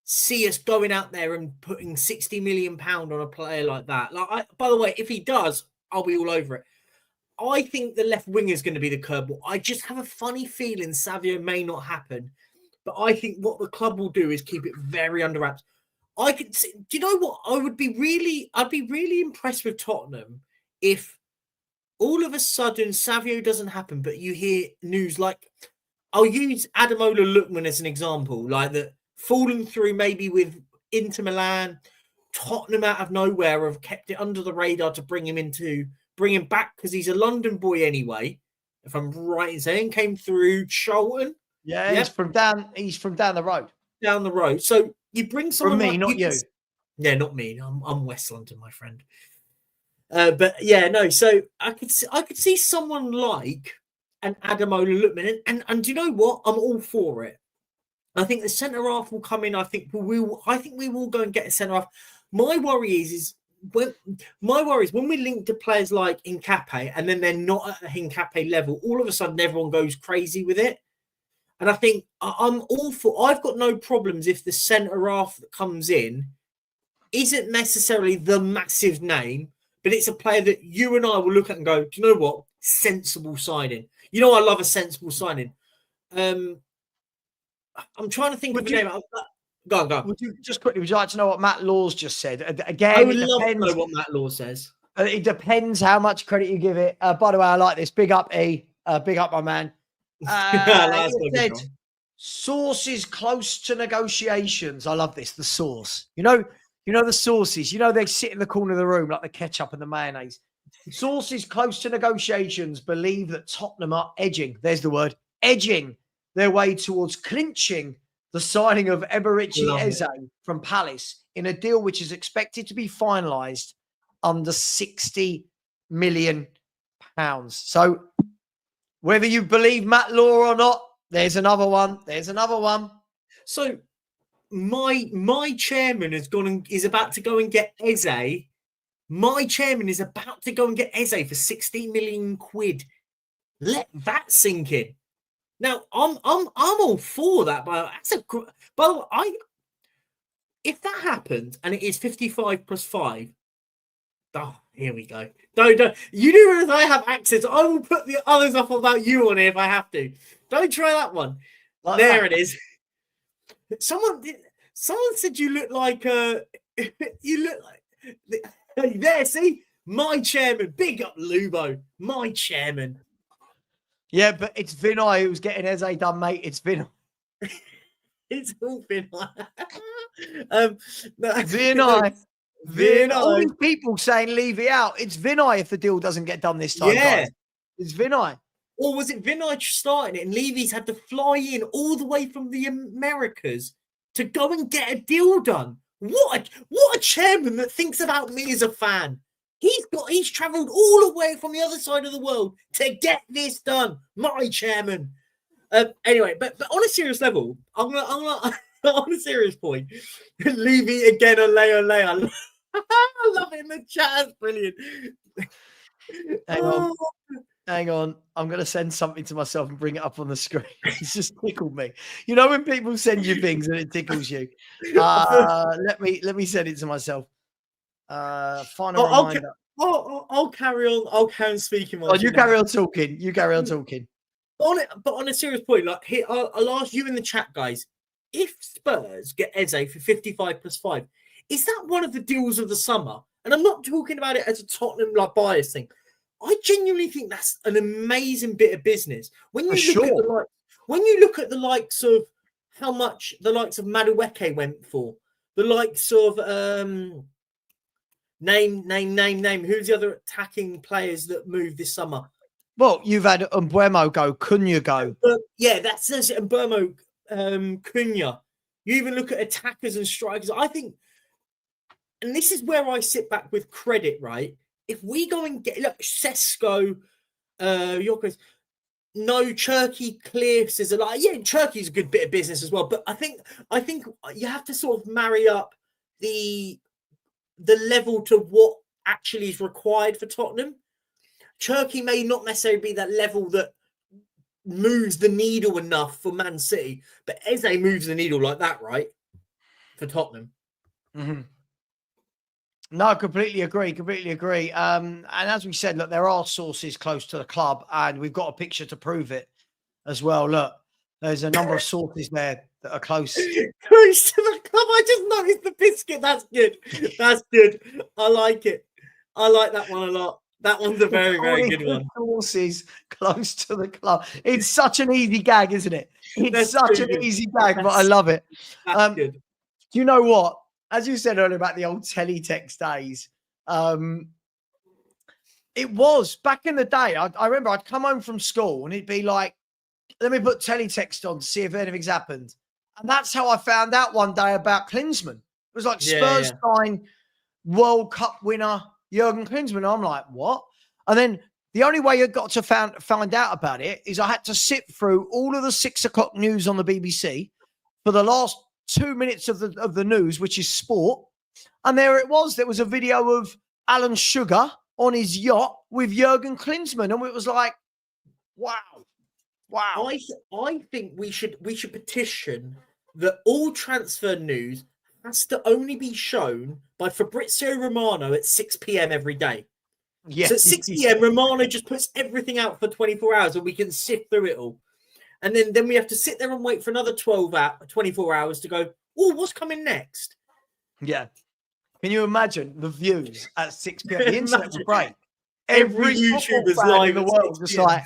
see us going out there and putting £60 million on a player like that. By the way, if he does, I'll be all over it. I think the left wing is going to be the curveball. I just have a funny feeling Savio may not happen, but I think what the club will do is keep it very under wraps. I could see, do you know what? I'd be really impressed with Tottenham if all of a sudden Savio doesn't happen, but you hear news like, I'll use Ademola Lookman as an example, like that falling through maybe with Inter Milan, Tottenham out of nowhere have kept it under the radar to bring him back because he's a London boy anyway. If I'm right in saying, came through Charlton. Yeah, he's from down the road. Down the road. So you bring someone from me, like not you. Yeah, not me. I'm West London, my friend. But yeah, no. So I could see someone like an Ademola Lookman, and do you know what? I'm all for it. I think the centre half will come in. I think we will go and get a centre half. My worry is when we link to players like Hincapi and then they're not at a Hincapi level, all of a sudden everyone goes crazy with it. And I think I'm all for. I've got no problems if the centre half that comes in isn't necessarily the massive name, but it's a player that you and I will look at and go, do you know what? Sensible signing. You know, I love a sensible signing. I'm trying to think of a name. Go on. Would you like to know what Matt Laws just said? Again, I would love to know what Matt Laws says. It depends how much credit you give it. By the way, I like this. Big up, E. Big up, my man. He said, sources close to negotiations. I love this. The source. You know the sources. You know they sit in the corner of the room like the ketchup and the mayonnaise. Sources close to negotiations believe that Tottenham are edging. There's the word. Edging their way towards clinching the signing of Perchy Eze from Palace in a deal which is expected to be finalised under £60 million. So whether you believe Matt Law or not, There's another one. There's another one. So my chairman is about to go and get Eze. My chairman is about to go and get Eze for 16 million quid. Let that sink in. Now I'm all for that, but if that happened and it is 55 plus 5, oh, here we go. Don't. You do realize I have access. I will put the others up about you on it if I have to. Don't try that one. Like there that. It is. Someone said you look like you look like there. See, my chairman. Big up Lubo, my chairman. Yeah, but it's Vinay who's getting Eze done, mate. It's Vinay. It's all Vinay. Vinay. All these people saying Levy out. It's Vinay if the deal doesn't get done this time, guys. It's Vinay. Or was it Vinay starting it and Levy's had to fly in all the way from the Americas to go and get a deal done? What a chairman that thinks about me as a fan. He's travelled all the way from the other side of the world to get this done. My chairman. Anyway, but on a serious level, I'm gonna on a serious point. Levy again on Leo. I love it in the chat. It's brilliant. Hang on. I'm going to send something to myself and bring it up on the screen. It's just tickled me. You know when people send you things and it tickles you? Let me send it to myself. Final reminder. I'll carry on. I'll carry on speaking. You carry on talking. You carry on talking. But on a serious point, like here, I'll ask you in the chat, guys. If Spurs get Eze for 55 plus 5, is that one of the deals of the summer? And I'm not talking about it as a Tottenham like bias thing. I genuinely think that's an amazing bit of business. When you look at the likes of how much the likes of Madueke went for, the likes of name. Who's the other attacking players that moved this summer? Well, you've had Mbuemo go, Cunha go. That's it. Mbuemo, Cunha. You even look at attackers and strikers. I think, and this is where I sit back with credit, right? If we go and get Sesko, Yorkers, no Turkey Cliffs is Turkey's a good bit of business as well. But I think you have to sort of marry up the level to what actually is required for Tottenham. Turkey may not necessarily be that level that moves the needle enough for Man City, but Eze moves the needle like that, right? For Tottenham. Mm-hmm. No, completely agree. And as we said, look, there are sources close to the club, and we've got a picture to prove it as well. Look, there's a number of sources there that are close. Close to the club. I just noticed the biscuit. That's good. That's good. I like it. I like that one a lot. That one's a very, very good one. Sources close to the club. It's such an easy gag, isn't it? It's such an easy gag, but I love it. That's good. Do you know what? As you said earlier about the old teletext days, it was back in the day. I remember I'd come home from school and it'd be like, let me put teletext on to see if anything's happened. And that's how I found out one day about Klinsmann. It was like Spurs signed World Cup winner Jurgen Klinsmann. I'm like, what? And then the only way you got to find out about it is I had to sit through all of the 6 o'clock news on the BBC for the last 2 minutes of the news, which is sport. And there it was. There was a video of Alan Sugar on his yacht with Jurgen Klinsmann. And it was like, wow. I think we should petition that all transfer news has to only be shown by Fabrizio Romano at 6 p.m. every day. Yes. So at 6 p.m, Romano just puts everything out for 24 hours and we can sift through it all. And then we have to sit there and wait for another 24 hours to go, oh, what's coming next? Yeah. Can you imagine the views at 6 p.m? The internet will break. Every YouTuber's live in the world just like,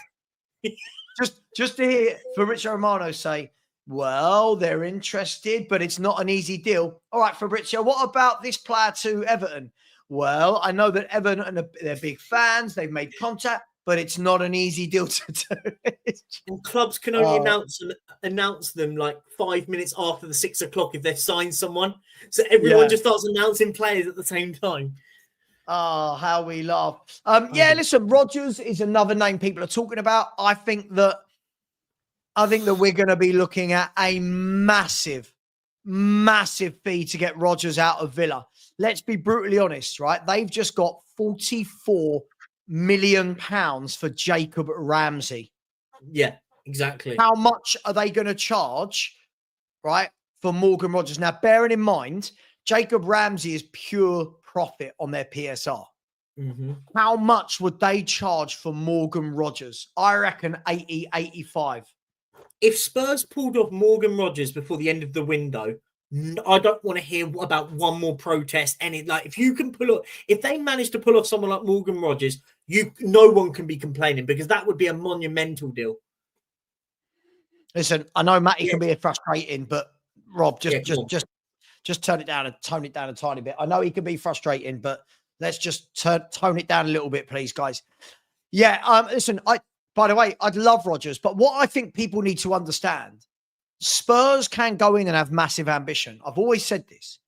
just to hear Fabrizio Romano say, well, they're interested, but it's not an easy deal. All right, Fabrizio, what about this player to Everton? Well, I know that Everton, they're big fans. They've made contact, but it's not an easy deal to do. And clubs can only announce them like 5 minutes after the 6 o'clock if they've signed someone. So everyone just starts announcing players at the same time. Oh, how we laugh. Listen, Rodgers is another name people are talking about. I think that I think that we're going to be looking at a massive fee to get Rodgers out of Villa. Let's be brutally honest, right? They've just got £44 million for Jacob Ramsey. Yeah, exactly. How much are they going to charge, right, for Morgan Rodgers? Now, bearing in mind, Jacob Ramsey is pure profit on their PSR. Mm-hmm. How much would they charge for Morgan Rodgers? I reckon 80, 85. If Spurs pulled off Morgan Rodgers before the end of the window, I don't want to hear about one more protest. If they manage to pull off someone like Morgan Rodgers, no one can be complaining, because that would be a monumental deal. Listen, I know Matty can be frustrating, but Rob, just turn it down and tone it down a tiny bit. I know he can be frustrating, but let's just tone it down a little bit, please, guys. Yeah, listen, by the way, I'd love Rodgers, but what I think people need to understand, Spurs can go in and have massive ambition. I've always said this.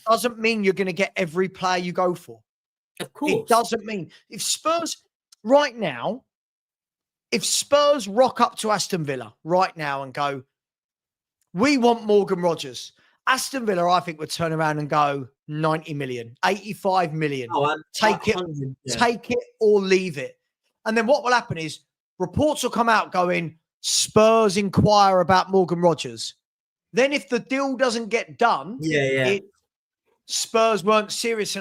Doesn't mean you're going to get every player you go for. Of course. It doesn't mean. If Spurs rock up to Aston Villa right now and go, we want Morgan Rodgers, Aston Villa, I think, would turn around and go 90 million, 85 million. Take it or leave it. And then what will happen is reports will come out going, Spurs inquire about Morgan Rodgers. Then if the deal doesn't get done, Spurs weren't serious.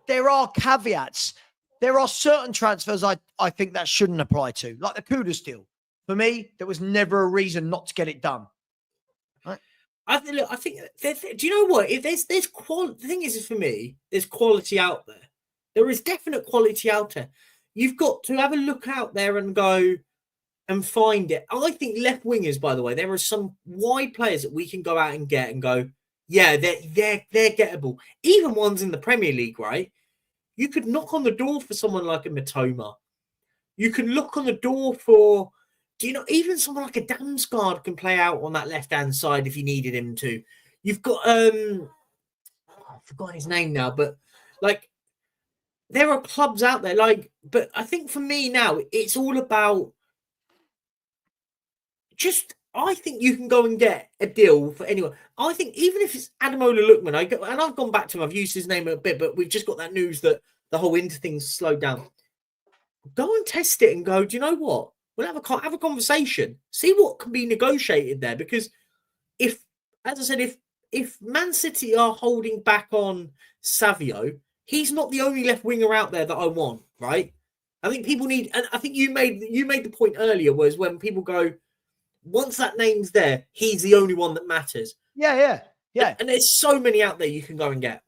There are caveats. There are certain transfers I think that shouldn't apply to, like the Kudus deal. For me, there was never a reason not to get it done. Right? I think. Do you know what? If there's quality. The thing is, for me, there's quality out there. There is definite quality out there. You've got to have a look out there and go and find it. I think left wingers, by the way, there are some wide players that we can go out and get and go, yeah, they're gettable. Even ones in the Premier League, right? You could knock on the door for someone like a Matoma. You can look on the door for, even someone like a Damsgaard can play out on that left-hand side if you needed him to. You've got, I've forgotten his name now, but like, there are clubs out there, but I think for me now, it's all about I think you can go and get a deal for anyone. I think even if it's Ademola Lookman, I've gone back to him, I've used his name a bit, but we've just got that news that the whole Inter thing's slowed down. Go and test it and go, do you know what? We'll have a conversation, see what can be negotiated there. Because if Man City are holding back on Savio, he's not the only left winger out there that I want, right? I think people need, and I think you made the point earlier, was when people go, once that name's there, he's the only one that matters. Yeah. And there's so many out there you can go and get.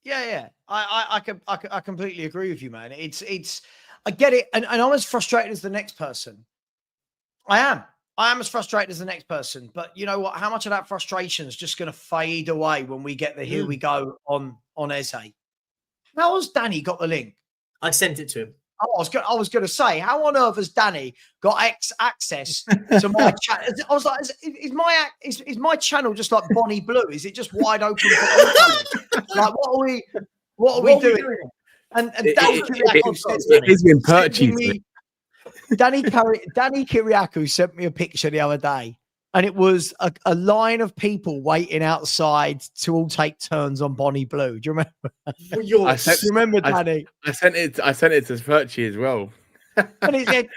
Yeah. I completely agree with you, man. It's I get it, and I'm as frustrated as the next person. I am as frustrated as the next person. But you know what? How much of that frustration is just going to fade away when we get the here we go on Eze? How has Danny got the link? I sent it to him. Oh, I was going to say, how on earth has Danny got access to my channel? I was like, is my channel just like Bonnie Blue? Is it just wide open for all channels? Like, what are we doing? And Danny Kiriakou sent me a picture the other day, and it was a line of people waiting outside to all take turns on Bonnie Blue. Do you remember? Remember, Danny? I sent it to Perchy as well. And he said,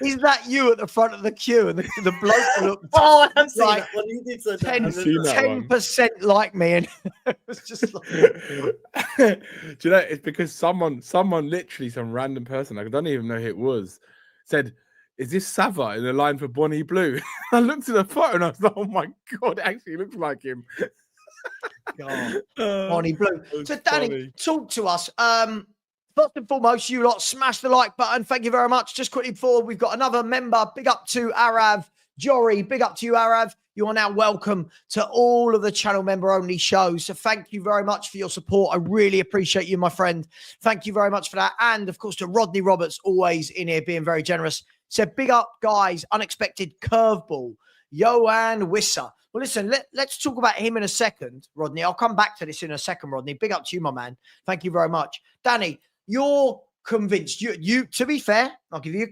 "Is that you at the front of the queue?" And the bloke looked I haven't seen that one. You did say 10% like me, and it was just like. Do you know? It's because someone, literally some random person, I don't even know who it was, said, "Is this Savva in the line for Bonnie Blue?" I looked at the photo and I was like, "Oh my god, it actually looks like him." God, Bonnie Blue. So, Danny, talk to us. First and foremost, you lot smash the like button. Thank you very much. Just quickly before, we've got another member. Big up to Arav Jory. Big up to you, Arav. You are now welcome to all of the channel member only shows. So thank you very much for your support. I really appreciate you, my friend. Thank you very much for that. And of course, to Rodney Roberts, always in here being very generous. Said, big up, guys. Unexpected curveball. Johan Wisser. Well, listen, let's talk about him in a second, Rodney. I'll come back to this in a second, Rodney. Big up to you, my man. Thank you very much. Danny, your convinced. You to be fair, I'll give you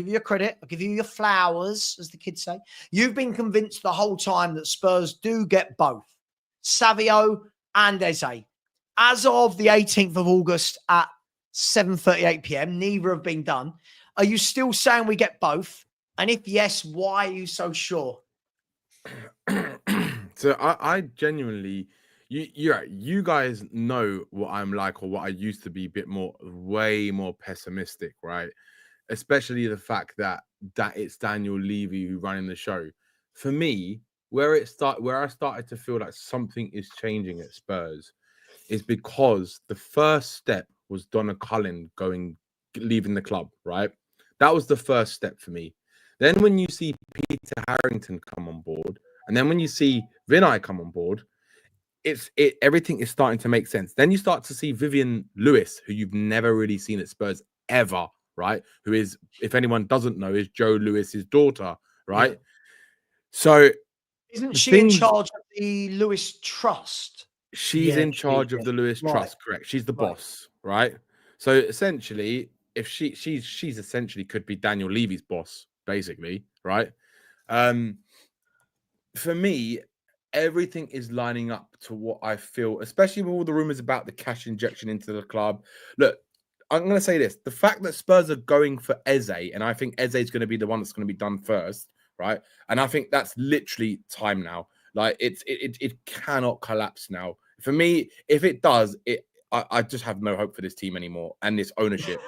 your credit. I'll give you your flowers, as the kids say. You've been convinced the whole time that Spurs do get both Savio and Eze. As of the 18th of August at 7:38 p.m., neither have been done. Are you still saying we get both? And if yes, why are you so sure? So I genuinely, you guys know what I'm like, or what I used to be, way more pessimistic, right? Especially the fact that it's Daniel Levy who's running the show. For me, where I started to feel like something is changing at Spurs is because the first step was Donna Cullen leaving the club, right? That was the first step for me. Then when you see Peter Harrington come on board, and then when you see Vinay come on board, everything is starting to make sense. Then you start to see Vivian Lewis, who you've never really seen at Spurs ever, right? Who is, if anyone doesn't know, is Joe Lewis's daughter, right? Yeah. So isn't she in charge of the Lewis Trust? She's in charge of the Lewis Trust, correct? She's the boss, right? So essentially, if she's essentially could be Daniel Levy's boss, basically, right? For me, everything is lining up to what I feel, especially with all the rumors about the cash injection into the club. Look, I'm going to say this. The fact that Spurs are going for Eze, and I think Eze is going to be the one that's going to be done first, right? And I think that's literally time now. Like, it cannot collapse now. For me, if it does, I just have no hope for this team anymore and this ownership.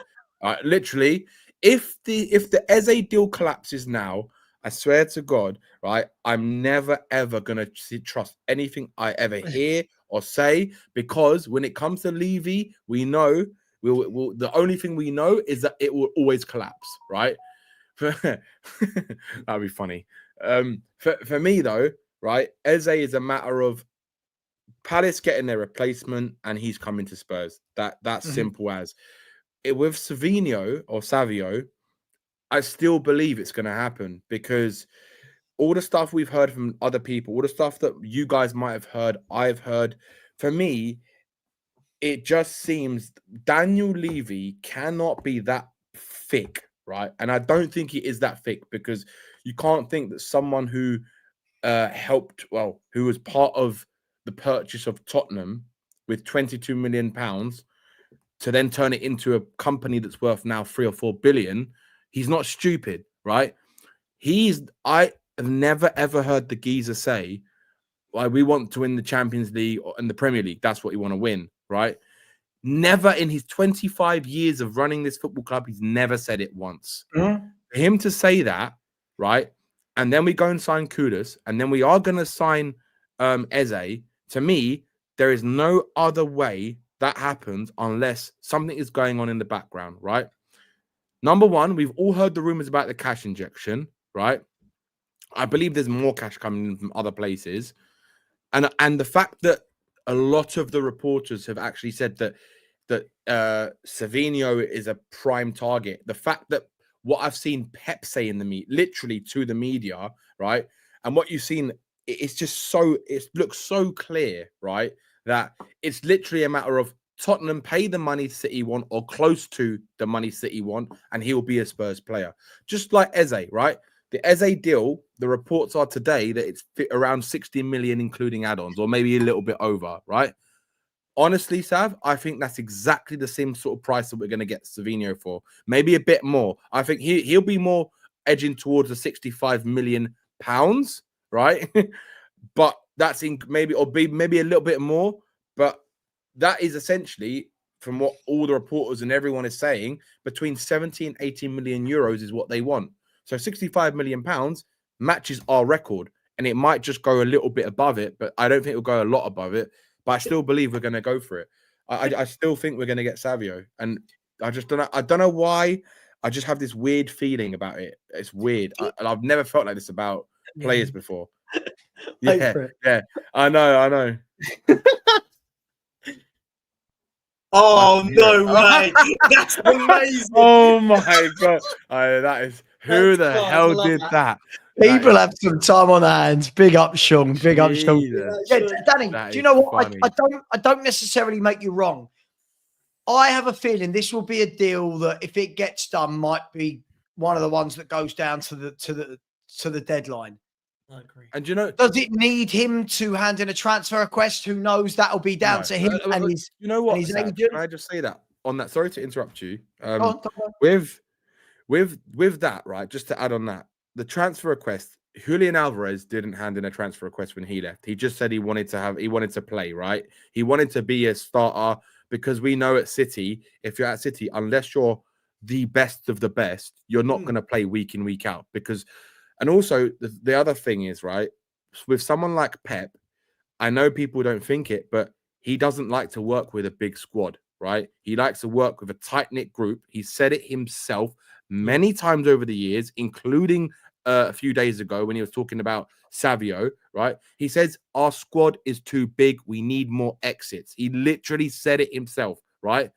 Literally, if the Eze deal collapses now, I swear to God, right, I'm never, ever going to trust anything I ever hear or say, because when it comes to Levy, we know, the only thing we know is that it will always collapse, right? That'd be funny. For me, though, right, Eze is a matter of Palace getting their replacement and he's coming to Spurs. That's simple as. With Savinho or Savio, I still believe it's going to happen, because all the stuff we've heard from other people, all the stuff that you guys might have heard, I've heard, for me, it just seems Daniel Levy cannot be that thick, right? And I don't think he is that thick, because you can't think that someone who who was part of the purchase of Tottenham with £22 million to then turn it into a company that's worth now 3 or 4 billion. He's not stupid, right? I have never, ever heard the geezer say, well, we want to win the Champions League and the Premier League. That's what you want to win, right? Never in his 25 years of running this football club, he's never said it once. For him to say that, right? And then we go and sign Kudus, and then we are going to sign Eze. To me, there is no other way that happens unless something is going on in the background, right? Number one, we've all heard the rumors about the cash injection, right? I believe there's more cash coming in from other places. And the fact that a lot of the reporters have actually said that Savinho is a prime target. The fact that what I've seen Pep say in the media, literally to the media, right? And what you've seen, it looks so clear, right? That it's literally a matter of Tottenham pay the money City want, or close to the money City want, and he'll be a Spurs player. Just like Eze, right? The Eze deal, the reports are today that it's around 60 million, including add-ons, or maybe a little bit over, right? Honestly, Sav, I think that's exactly the same sort of price that we're going to get Savinho for. Maybe a bit more. I think he'll be more edging towards the 65 million pounds, right? But that's maybe a little bit more. But that is essentially, from what all the reporters and everyone is saying, between 70 and 80 million euros is what they want. So 65 million pounds matches our record, and it might just go a little bit above it, but I don't think it'll go a lot above it. But I still believe we're going to go for it. I still think we're going to get Savio, and I just don't know. I don't know why. I just have this weird feeling about it. It's weird. I've never felt like this about players before. Yeah. I know. Oh, no way. That's amazing. Oh, my God. That is... Who the hell did that? People have some time on their hands. Big up, Sean. Big up, Sean. Yeah, Danny, do you know what? I don't necessarily make you wrong. I have a feeling this will be a deal that, if it gets done, might be one of the ones that goes down to the deadline. I agree. And you know, does it need him to hand in a transfer request? Who knows? That'll be down to him and his. You know what? And his Sav, agent. can I just say that on that? Sorry to interrupt you. Go on. With that, right? Just to add on that, the transfer request. Julian Alvarez didn't hand in a transfer request when he left. He just said he wanted to play, right? He wanted to be a starter, because we know at City, if you're at City, unless you're the best of the best, you're not going to play week in, week out. And also the other thing is, right, with someone like Pep, I know people don't think it, but he doesn't like to work with a big squad, right? He likes to work with a tight-knit group. He said it himself many times over the years, including a few days ago when he was talking about Savio, right? He says, our squad is too big. We need more exits. He literally said it himself, right?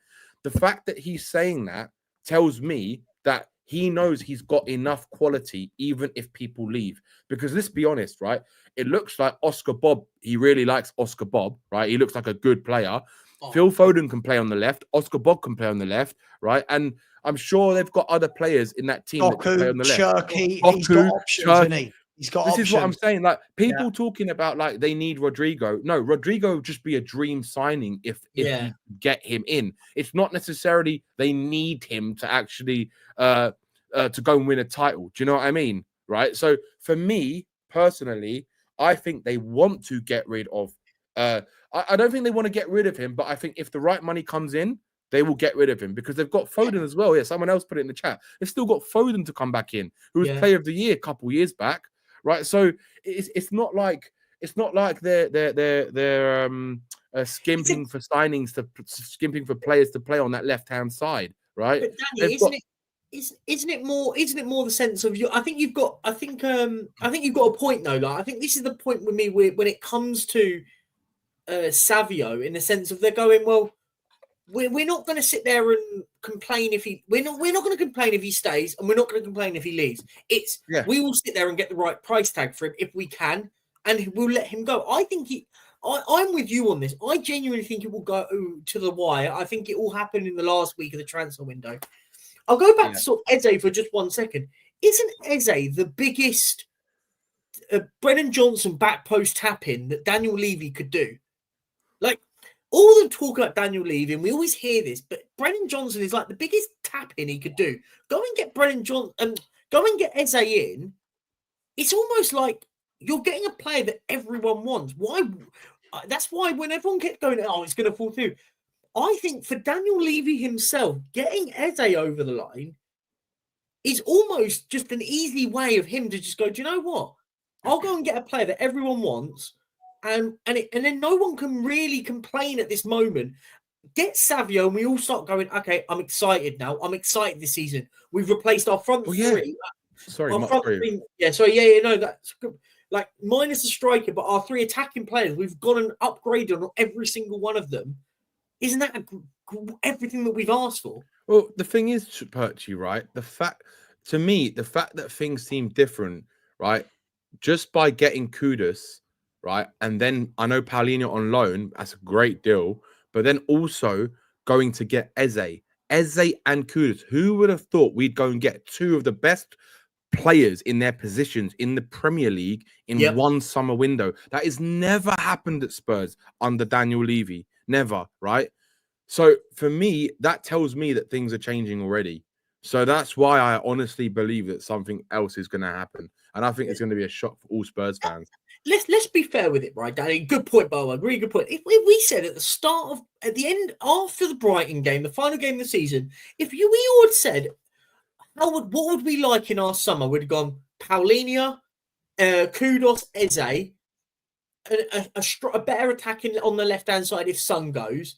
The fact that he's saying that tells me that he knows he's got enough quality, even if people leave. Because let's be honest, right? It looks like Oscar Bob, he really likes Oscar Bob, right? He looks like a good player. Phil Foden can play on the left. Oscar Bob can play on the left, right? And I'm sure they've got other players in that team that can play on the left. Cherky, he's got options, hasn't he? He's got options. This is what I'm saying. Like, people talking about like they need Rodrigo. No, Rodrigo would just be a dream signing if you get him in. It's not necessarily they need him to actually to go and win a title. Do you know what I mean? Right. So for me personally, I think they want to get rid of. I don't think they want to get rid of him, but I think if the right money comes in, they will get rid of him, because they've got Foden as well. Yeah, someone else put it in the chat. They've still got Foden to come back in, who was Player of the Year a couple years back, right? So it's not like they're skimping for signings, skimping for players to play on that left hand side, right? But Danny, isn't it more the sense of you? I think you've got a point though. Like, I think this is the point with me when it comes to Savio, in the sense of they're going, well, we're not going to sit there and complain if we're not going to complain if he stays, and we're not going to complain if he leaves. We will sit there and get the right price tag for him if we can, and we'll let him go. I think I'm with you on this. I genuinely think it will go to the wire. I think it all happened in the last week of the transfer window. I'll go back to sort of Eze for just 1 second. Isn't Eze the biggest Brennan Johnson back post tap-in that Daniel Levy could do? Like, all the talk about Daniel Levy, and we always hear this, but Brennan Johnson is like the biggest tap-in he could do. Go and get Brennan Johnson, go and get Eze in. It's almost like you're getting a player that everyone wants. Why? That's why when everyone kept going, oh, it's going to fall through. I think for Daniel Levy himself, getting Eze over the line is almost just an easy way of him to just go, do you know what? I'll go and get a player that everyone wants. And then no one can really complain at this moment. Get Savio, and we all start going, okay, I'm excited now. I'm excited this season. We've replaced our front three. Sorry, our front three. Yeah, no, that's good. Like, minus the striker, but our three attacking players, we've got an upgrade on every single one of them. Isn't that everything that we've asked for? Well, the thing is, Perchy, right? The fact that things seem different, right? Just by getting Kudus, right? And then I know Paulinho on loan, that's a great deal. But then also going to get Eze and Kudus. Who would have thought we'd go and get two of the best players in their positions in the Premier League in one summer window? That has never happened at Spurs under Daniel Levy. Never, right? So for me, that tells me that things are changing already. So that's why I honestly believe that something else is going to happen. And I think it's going to be a shock for all Spurs fans. Let's be fair with it, right, Danny? Good point, Bowen. Really good point. If we said at the end, after the Brighton game, the final game of the season, we all had said, what would we like in our summer? We'd have gone Paulinho, Kudus, Eze, a better attacking on the left-hand side if Son goes,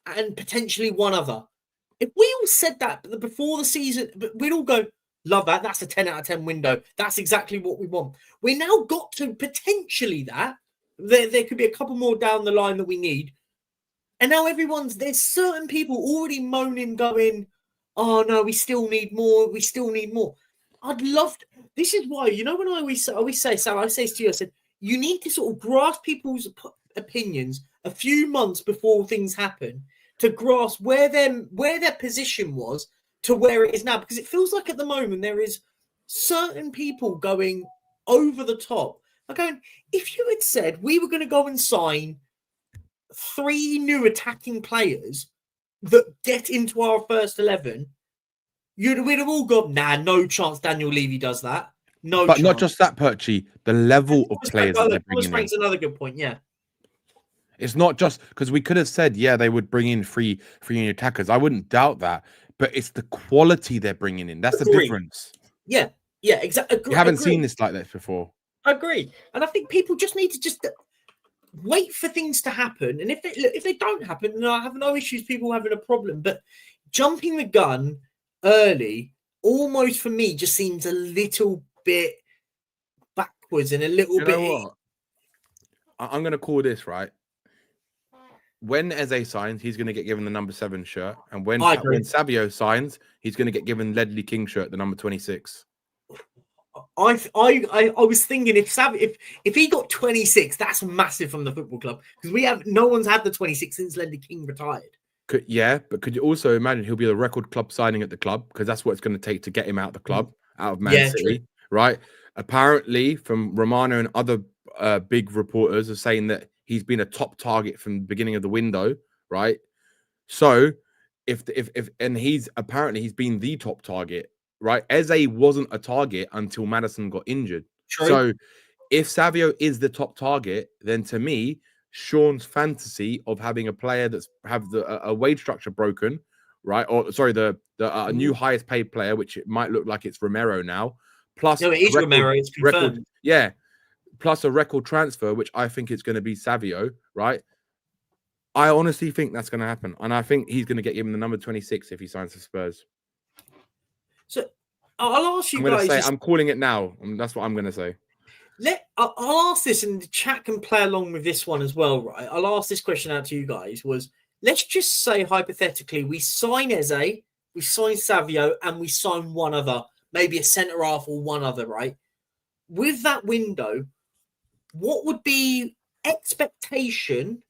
and potentially one other. If we all said that before the season, we'd all go, love that. That's a 10 out of 10 window. That's exactly what we want. We now got to potentially that. There could be a couple more down the line that we need. And now there's certain people already moaning, going, oh no, we still need more. We still need more. I'd love to. This is why, when I always say, Sam, I say to you, I said, you need to sort of grasp people's opinions a few months before things happen to grasp where their position was to where it is now, because it feels like at the moment there is certain people going over the top. I'm going, if you had said we were going to go and sign 3 new attacking players that get into our first 11, we'd have all gone, nah, no chance Daniel Levy does that. No but chance. not just that, Perchy, the level of players that they're bringing in. Another good point, yeah. It's not just because we could have said, yeah, they would bring in free new attackers. I wouldn't doubt that, but it's the quality they're bringing in. That's the difference. Yeah, exactly. You haven't seen this like this before. Agree. And I think people just need to just wait for things to happen. And if they don't happen, then I have no issues people having a problem. But jumping the gun early, almost for me, just seems a little bit backwards and a little bit. You know what? I'm going to call this, right? When Eze signs, he's going to get given the number 7 shirt. And when Savio signs, he's going to get given Ledley King shirt, the number 26. I was thinking if he got 26, that's massive from the football club, because no one's had the 26 since Ledley King retired. But could you also imagine he'll be the record club signing at the club, because that's what it's going to take to get him out of the club, out of Man City, true. Right? Apparently, from Romero and other big reporters are saying that he's been a top target from the beginning of the window, right? So if he's been the top target, right? Eze wasn't a target until Maddison got injured. True. So if Savio is the top target, then to me, Sean's fantasy of having a player that's have a wage structure broken, right? Or sorry, the new highest paid player, which it might look like it's Romero now, plus no, it is Romero. It's confirmed. Plus a record transfer, which I think it's going to be Savio, right? I honestly think that's going to happen. And I think he's going to get given the number 26 if he signs for Spurs. So I'll ask you guys. I'm calling it now. And that's what I'm going to say. I'll ask this, and the chat can play along with this one as well, right? I'll ask this question out to you guys. Let's just say, hypothetically, we sign Eze, we sign Savio, and we sign one other, maybe a centre-half or one other, right? With that window, what would be expectation,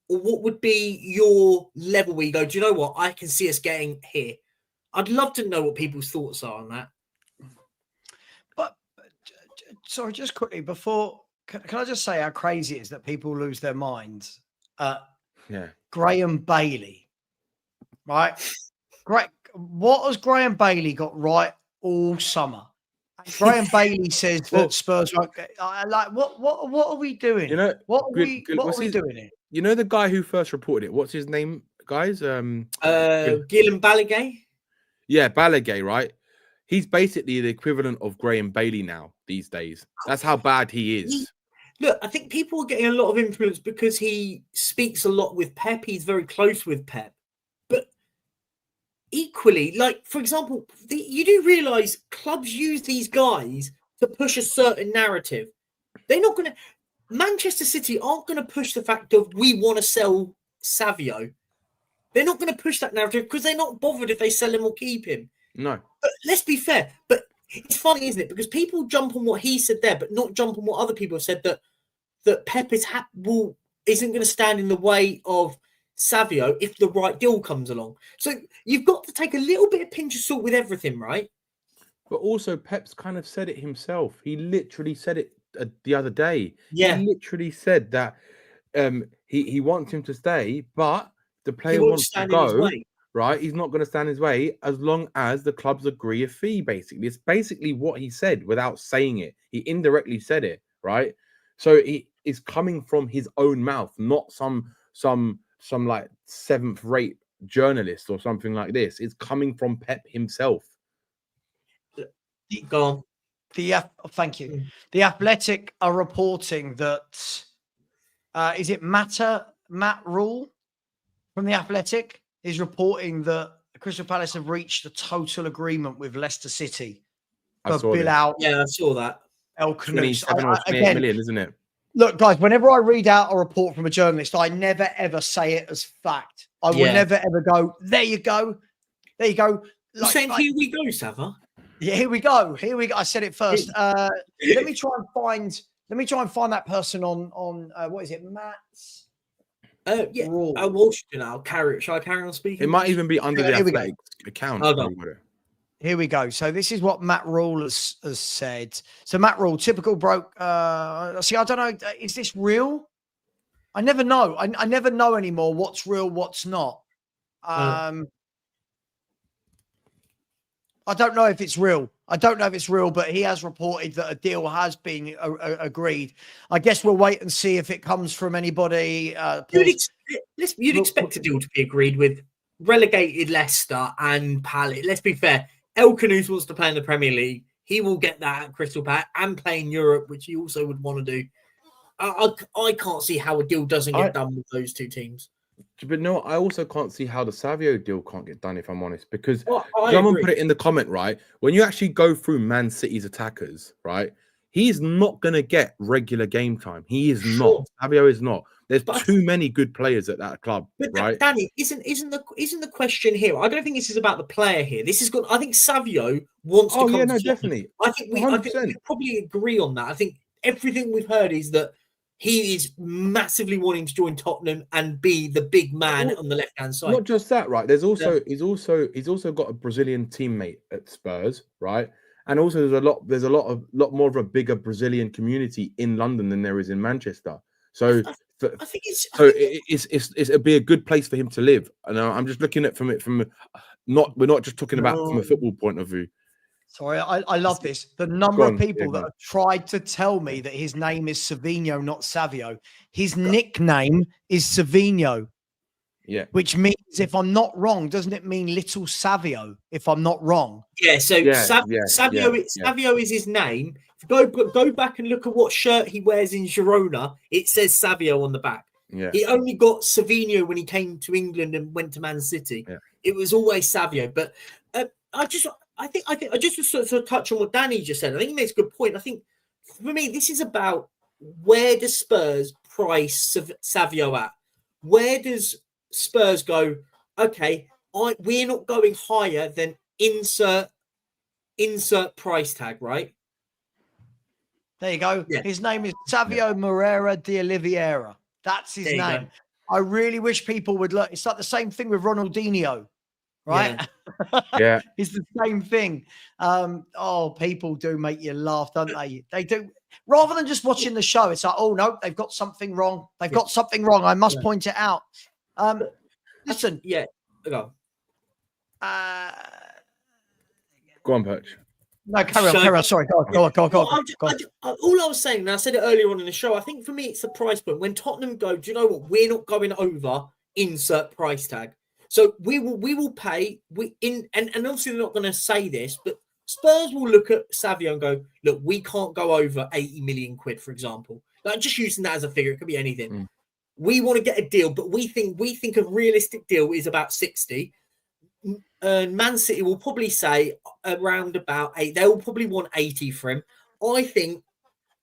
or what would be your level where you go, do you know what? I can see us getting here. I'd love to know what people's thoughts are on that. But sorry, just quickly before, can I just say how crazy it is that people lose their minds? Graham Bailey, right? Great. What has Graham Bailey got right all summer? Graham Bailey says that Spurs like what are we doing? You know what are we doing here? You know the guy who first reported it. What's his name, guys? Guillem Balaguer. Yeah, Balaguer, right? He's basically the equivalent of Graham Bailey now these days. That's how bad he is. Look, I think people are getting a lot of influence because he speaks a lot with Pep. He's very close with Pep. But equally, like, for example, you do realise clubs use these guys to push a certain narrative. They're not going to... Manchester City aren't going to push the fact of we want to sell Savio. They're not going to push that narrative because they're not bothered if they sell him or keep him. No. But let's be fair. But it's funny, isn't it? Because people jump on what he said there, but not jump on what other people have said, that Pep isn't going to stand in the way of Savio if the right deal comes along. So you've got to take a little bit of pinch of salt with everything, right? But also Pep's kind of said it himself. He literally said it the other day. Yeah. He literally said that he wants him to stay, but the player wants to go, right? He's not going to stand his way as long as the clubs agree a fee, basically. It's basically what he said without saying it. He indirectly said it, right? So he is coming from his own mouth, not some like 7th-rate journalist or something like this. It's coming from Pep himself. Go on. Thank you. The Athletic are reporting that is it Matt Rule from the Athletic is reporting that Crystal Palace have reached a total agreement with Leicester City for Bill out. Yeah, I saw that. El Khanous. 27 or 28 million, isn't it? Look, guys, whenever I read out a report from a journalist, I never ever say it as fact. I will never ever go, there you go. There you go. You're saying here we go, Savva? Yeah, here we go. Here we go. I said it first. Let me try and find that person on what is it, Matt's? Yeah. Raw. I will now. Shall I carry on speaking? It might even be under the Here we go. Athletics account. Hold on. Here we go. So this is what Matt Rule has said. So Matt Rule, typical broke. See, I don't know. Is this real? I never know. I never know anymore what's real, what's not. I don't know if it's real. But he has reported that a deal has been agreed. I guess we'll wait and see if it comes from anybody. You'd expect a deal to be agreed with relegated Leicester and Palace. Let's be fair. El Khanous wants to play in the Premier League. He will get that at Crystal Palace and play in Europe, which he also would want to do. I can't see how a deal doesn't get done with those two teams. But no, I also can't see how the Savio deal can't get done, if I'm honest, because I someone agree. put it in the comment, right? When you actually go through Man City's attackers, right? He's not going to get regular game time. He is not. Savio is not. There's too many good players at that club, right? Danny, isn't the question here? I don't think this is about the player here. This is good. I think Savio wants to come. Yeah, to no, Tottenham. definitely. I think we probably agree on that. I think everything we've heard is that he is massively wanting to join Tottenham and be the big man on the left-hand side. Not just that, right? There's also he's also got a Brazilian teammate at Spurs, right? And also there's a lot more of a bigger Brazilian community in London than there is in Manchester. So I think it'd be a good place for him to live. And I'm just looking at we're not just talking about from a football point of view. Sorry, I love this. The number of people that have tried to tell me that his name is Savinho, not Savio. His nickname is Savinho. Yeah. Which means, if I'm not wrong, doesn't it mean little Savio, if I'm not wrong? Yeah, so Savio is his name. Go back and look at what shirt he wears in Girona. It says Savio on the back. Yeah. He only got Savinho when he came to England and went to Man City. Yeah. It was always Savio. But I just sort of touch on what Danny just said. I think he makes a good point. I think for me, this is about where does Spurs price Savio at? Where does Spurs go? Okay, we're not going higher than insert price tag, right? There you go. Yeah. His name is Savio Moreira de Oliveira. That's his name. I really wish people would look. It's like the same thing with Ronaldinho, right? Yeah. It's the same thing. People do make you laugh, don't they? They do. Rather than just watching the show, it's like, oh no, they've got something wrong. They've got something wrong. I must point it out. Listen. Yeah. Go on, Perch. No, carry on. Sorry, go on. All I was saying, and I said it earlier on in the show, I think for me, it's the price point. When Tottenham go, do you know what? We're not going over insert price tag. So we will pay. And obviously they're not going to say this, but Spurs will look at Savio and go, look, we can't go over 80 million quid, for example. Like, just using that as a figure, it could be anything. We want to get a deal, but we think a realistic deal is about 60. Man City will probably say around about 8. They will probably want 80 for him. I think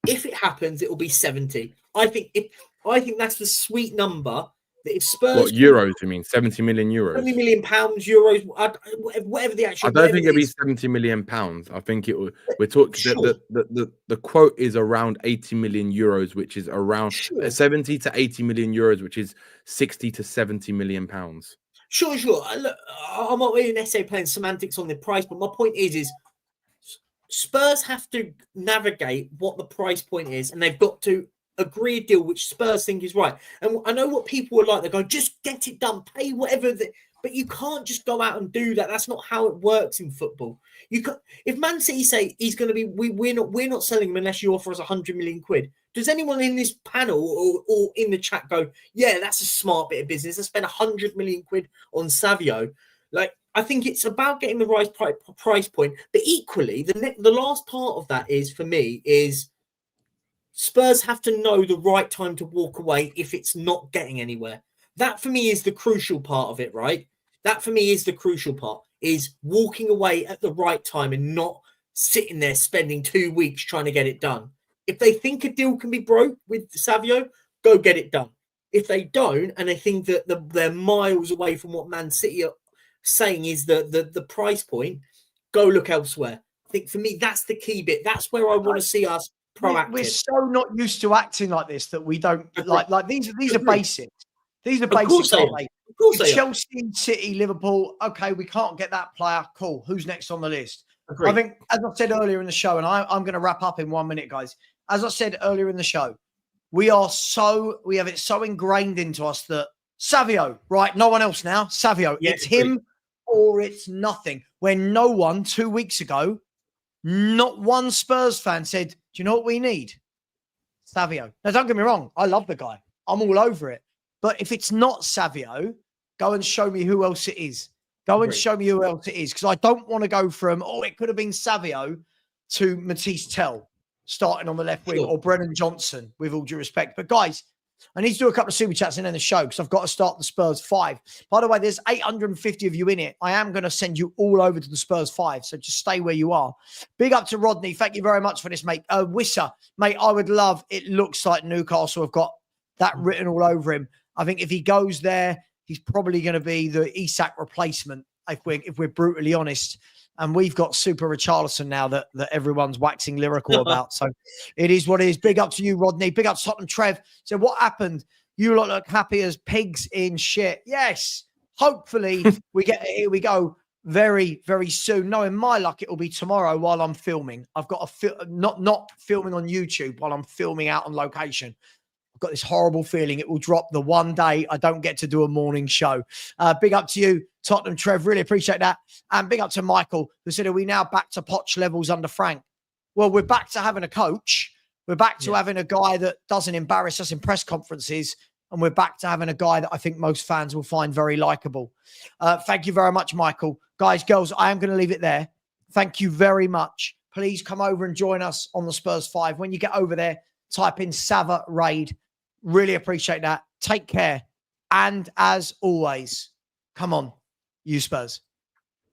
if it happens, it will be 70. I think that's the sweet number. That if Spurs, what euros? You mean 70 million euros? 70 million pounds, euros, whatever the actual. I don't think it'll be 70 million pounds. I think it will. We're talking. The quote is around 80 million euros, which is around 70 to 80 million euros, which is 60 to 70 million pounds. Sure. Look, I'm not really necessarily playing semantics on the price, but my point is Spurs have to navigate what the price point is, and they've got to agree a deal which Spurs think is right. And I know what people are like. They go, just get it done, pay whatever. But you can't just go out and do that. That's not how it works in football. If Man City say he's going to be, we're not selling him unless you offer us 100 million quid. Does anyone in this panel or in the chat go, yeah, that's a smart bit of business. I spent 100 million quid on Savio. Like, I think it's about getting the right price point. But equally, the last part of that is, for me, is Spurs have to know the right time to walk away if it's not getting anywhere. That, for me, is the crucial part of it, right? That, for me, is the crucial part, is walking away at the right time and not sitting there spending 2 weeks trying to get it done. If they think a deal can be broke with Savio, go get it done. If they don't, and they think that they're miles away from what Man City are saying is the price point, go look elsewhere. I think, for me, that's the key bit. That's where I want to see us proactive. We're so not used to acting like this that we don't like these are basics. These are Of course basics, they aren't are. they? Of course If they are. Chelsea, City, Liverpool, okay, we can't get that player. Cool. Who's next on the list? Agreed. I think, as I said earlier in the show, and I'm going to wrap up in 1 minute, guys. As I said earlier in the show, we have it so ingrained into us that Savio, right? No one else now. Savio, Yeah, it's him or it's nothing. When no one 2 weeks ago, not one Spurs fan said, do you know what we need? Savio. Now, don't get me wrong. I love the guy. I'm all over it. But if it's not Savio, go and show me who else it is. Go and show me who else it is. Because I don't want to go from, it could have been Savio to Matisse Tell starting on the left wing or Brennan Johnson, with all due respect. But guys, I need to do a couple of super chats and end the show because I've got to start the Spurs 5. By the way, there's 850 of you in it. I am going to send you all over to the Spurs 5. So just stay where you are. Big up to Rodney. Thank you very much for this, mate. Wisser, mate, I would love, it looks like Newcastle have got that written all over him. I think if he goes there, he's probably going to be the Isak replacement, if we're brutally honest. And we've got Super Richarlison now that everyone's waxing lyrical about. So it is what it is. Big up to you, Rodney. Big up to Tottenham Trev. So what happened? You lot look happy as pigs in shit. Yes. Hopefully here we go very, very soon. Knowing my luck, it will be tomorrow while I'm filming. I've got not filming on YouTube while I'm filming out on location. I've got this horrible feeling it will drop the one day I don't get to do a morning show. Big up to you, Tottenham Trev. Really appreciate that. And big up to Michael, who said, are we now back to Poch levels under Frank? Well, we're back to having a coach. We're back to having a guy that doesn't embarrass us in press conferences. And we're back to having a guy that I think most fans will find very likable. Thank you very much, Michael. Guys, girls, I am going to leave it there. Thank you very much. Please come over and join us on the Spurs 5. When you get over there, type in Savva Raid. Really appreciate that. Take care. And as always, come on, you Spurs.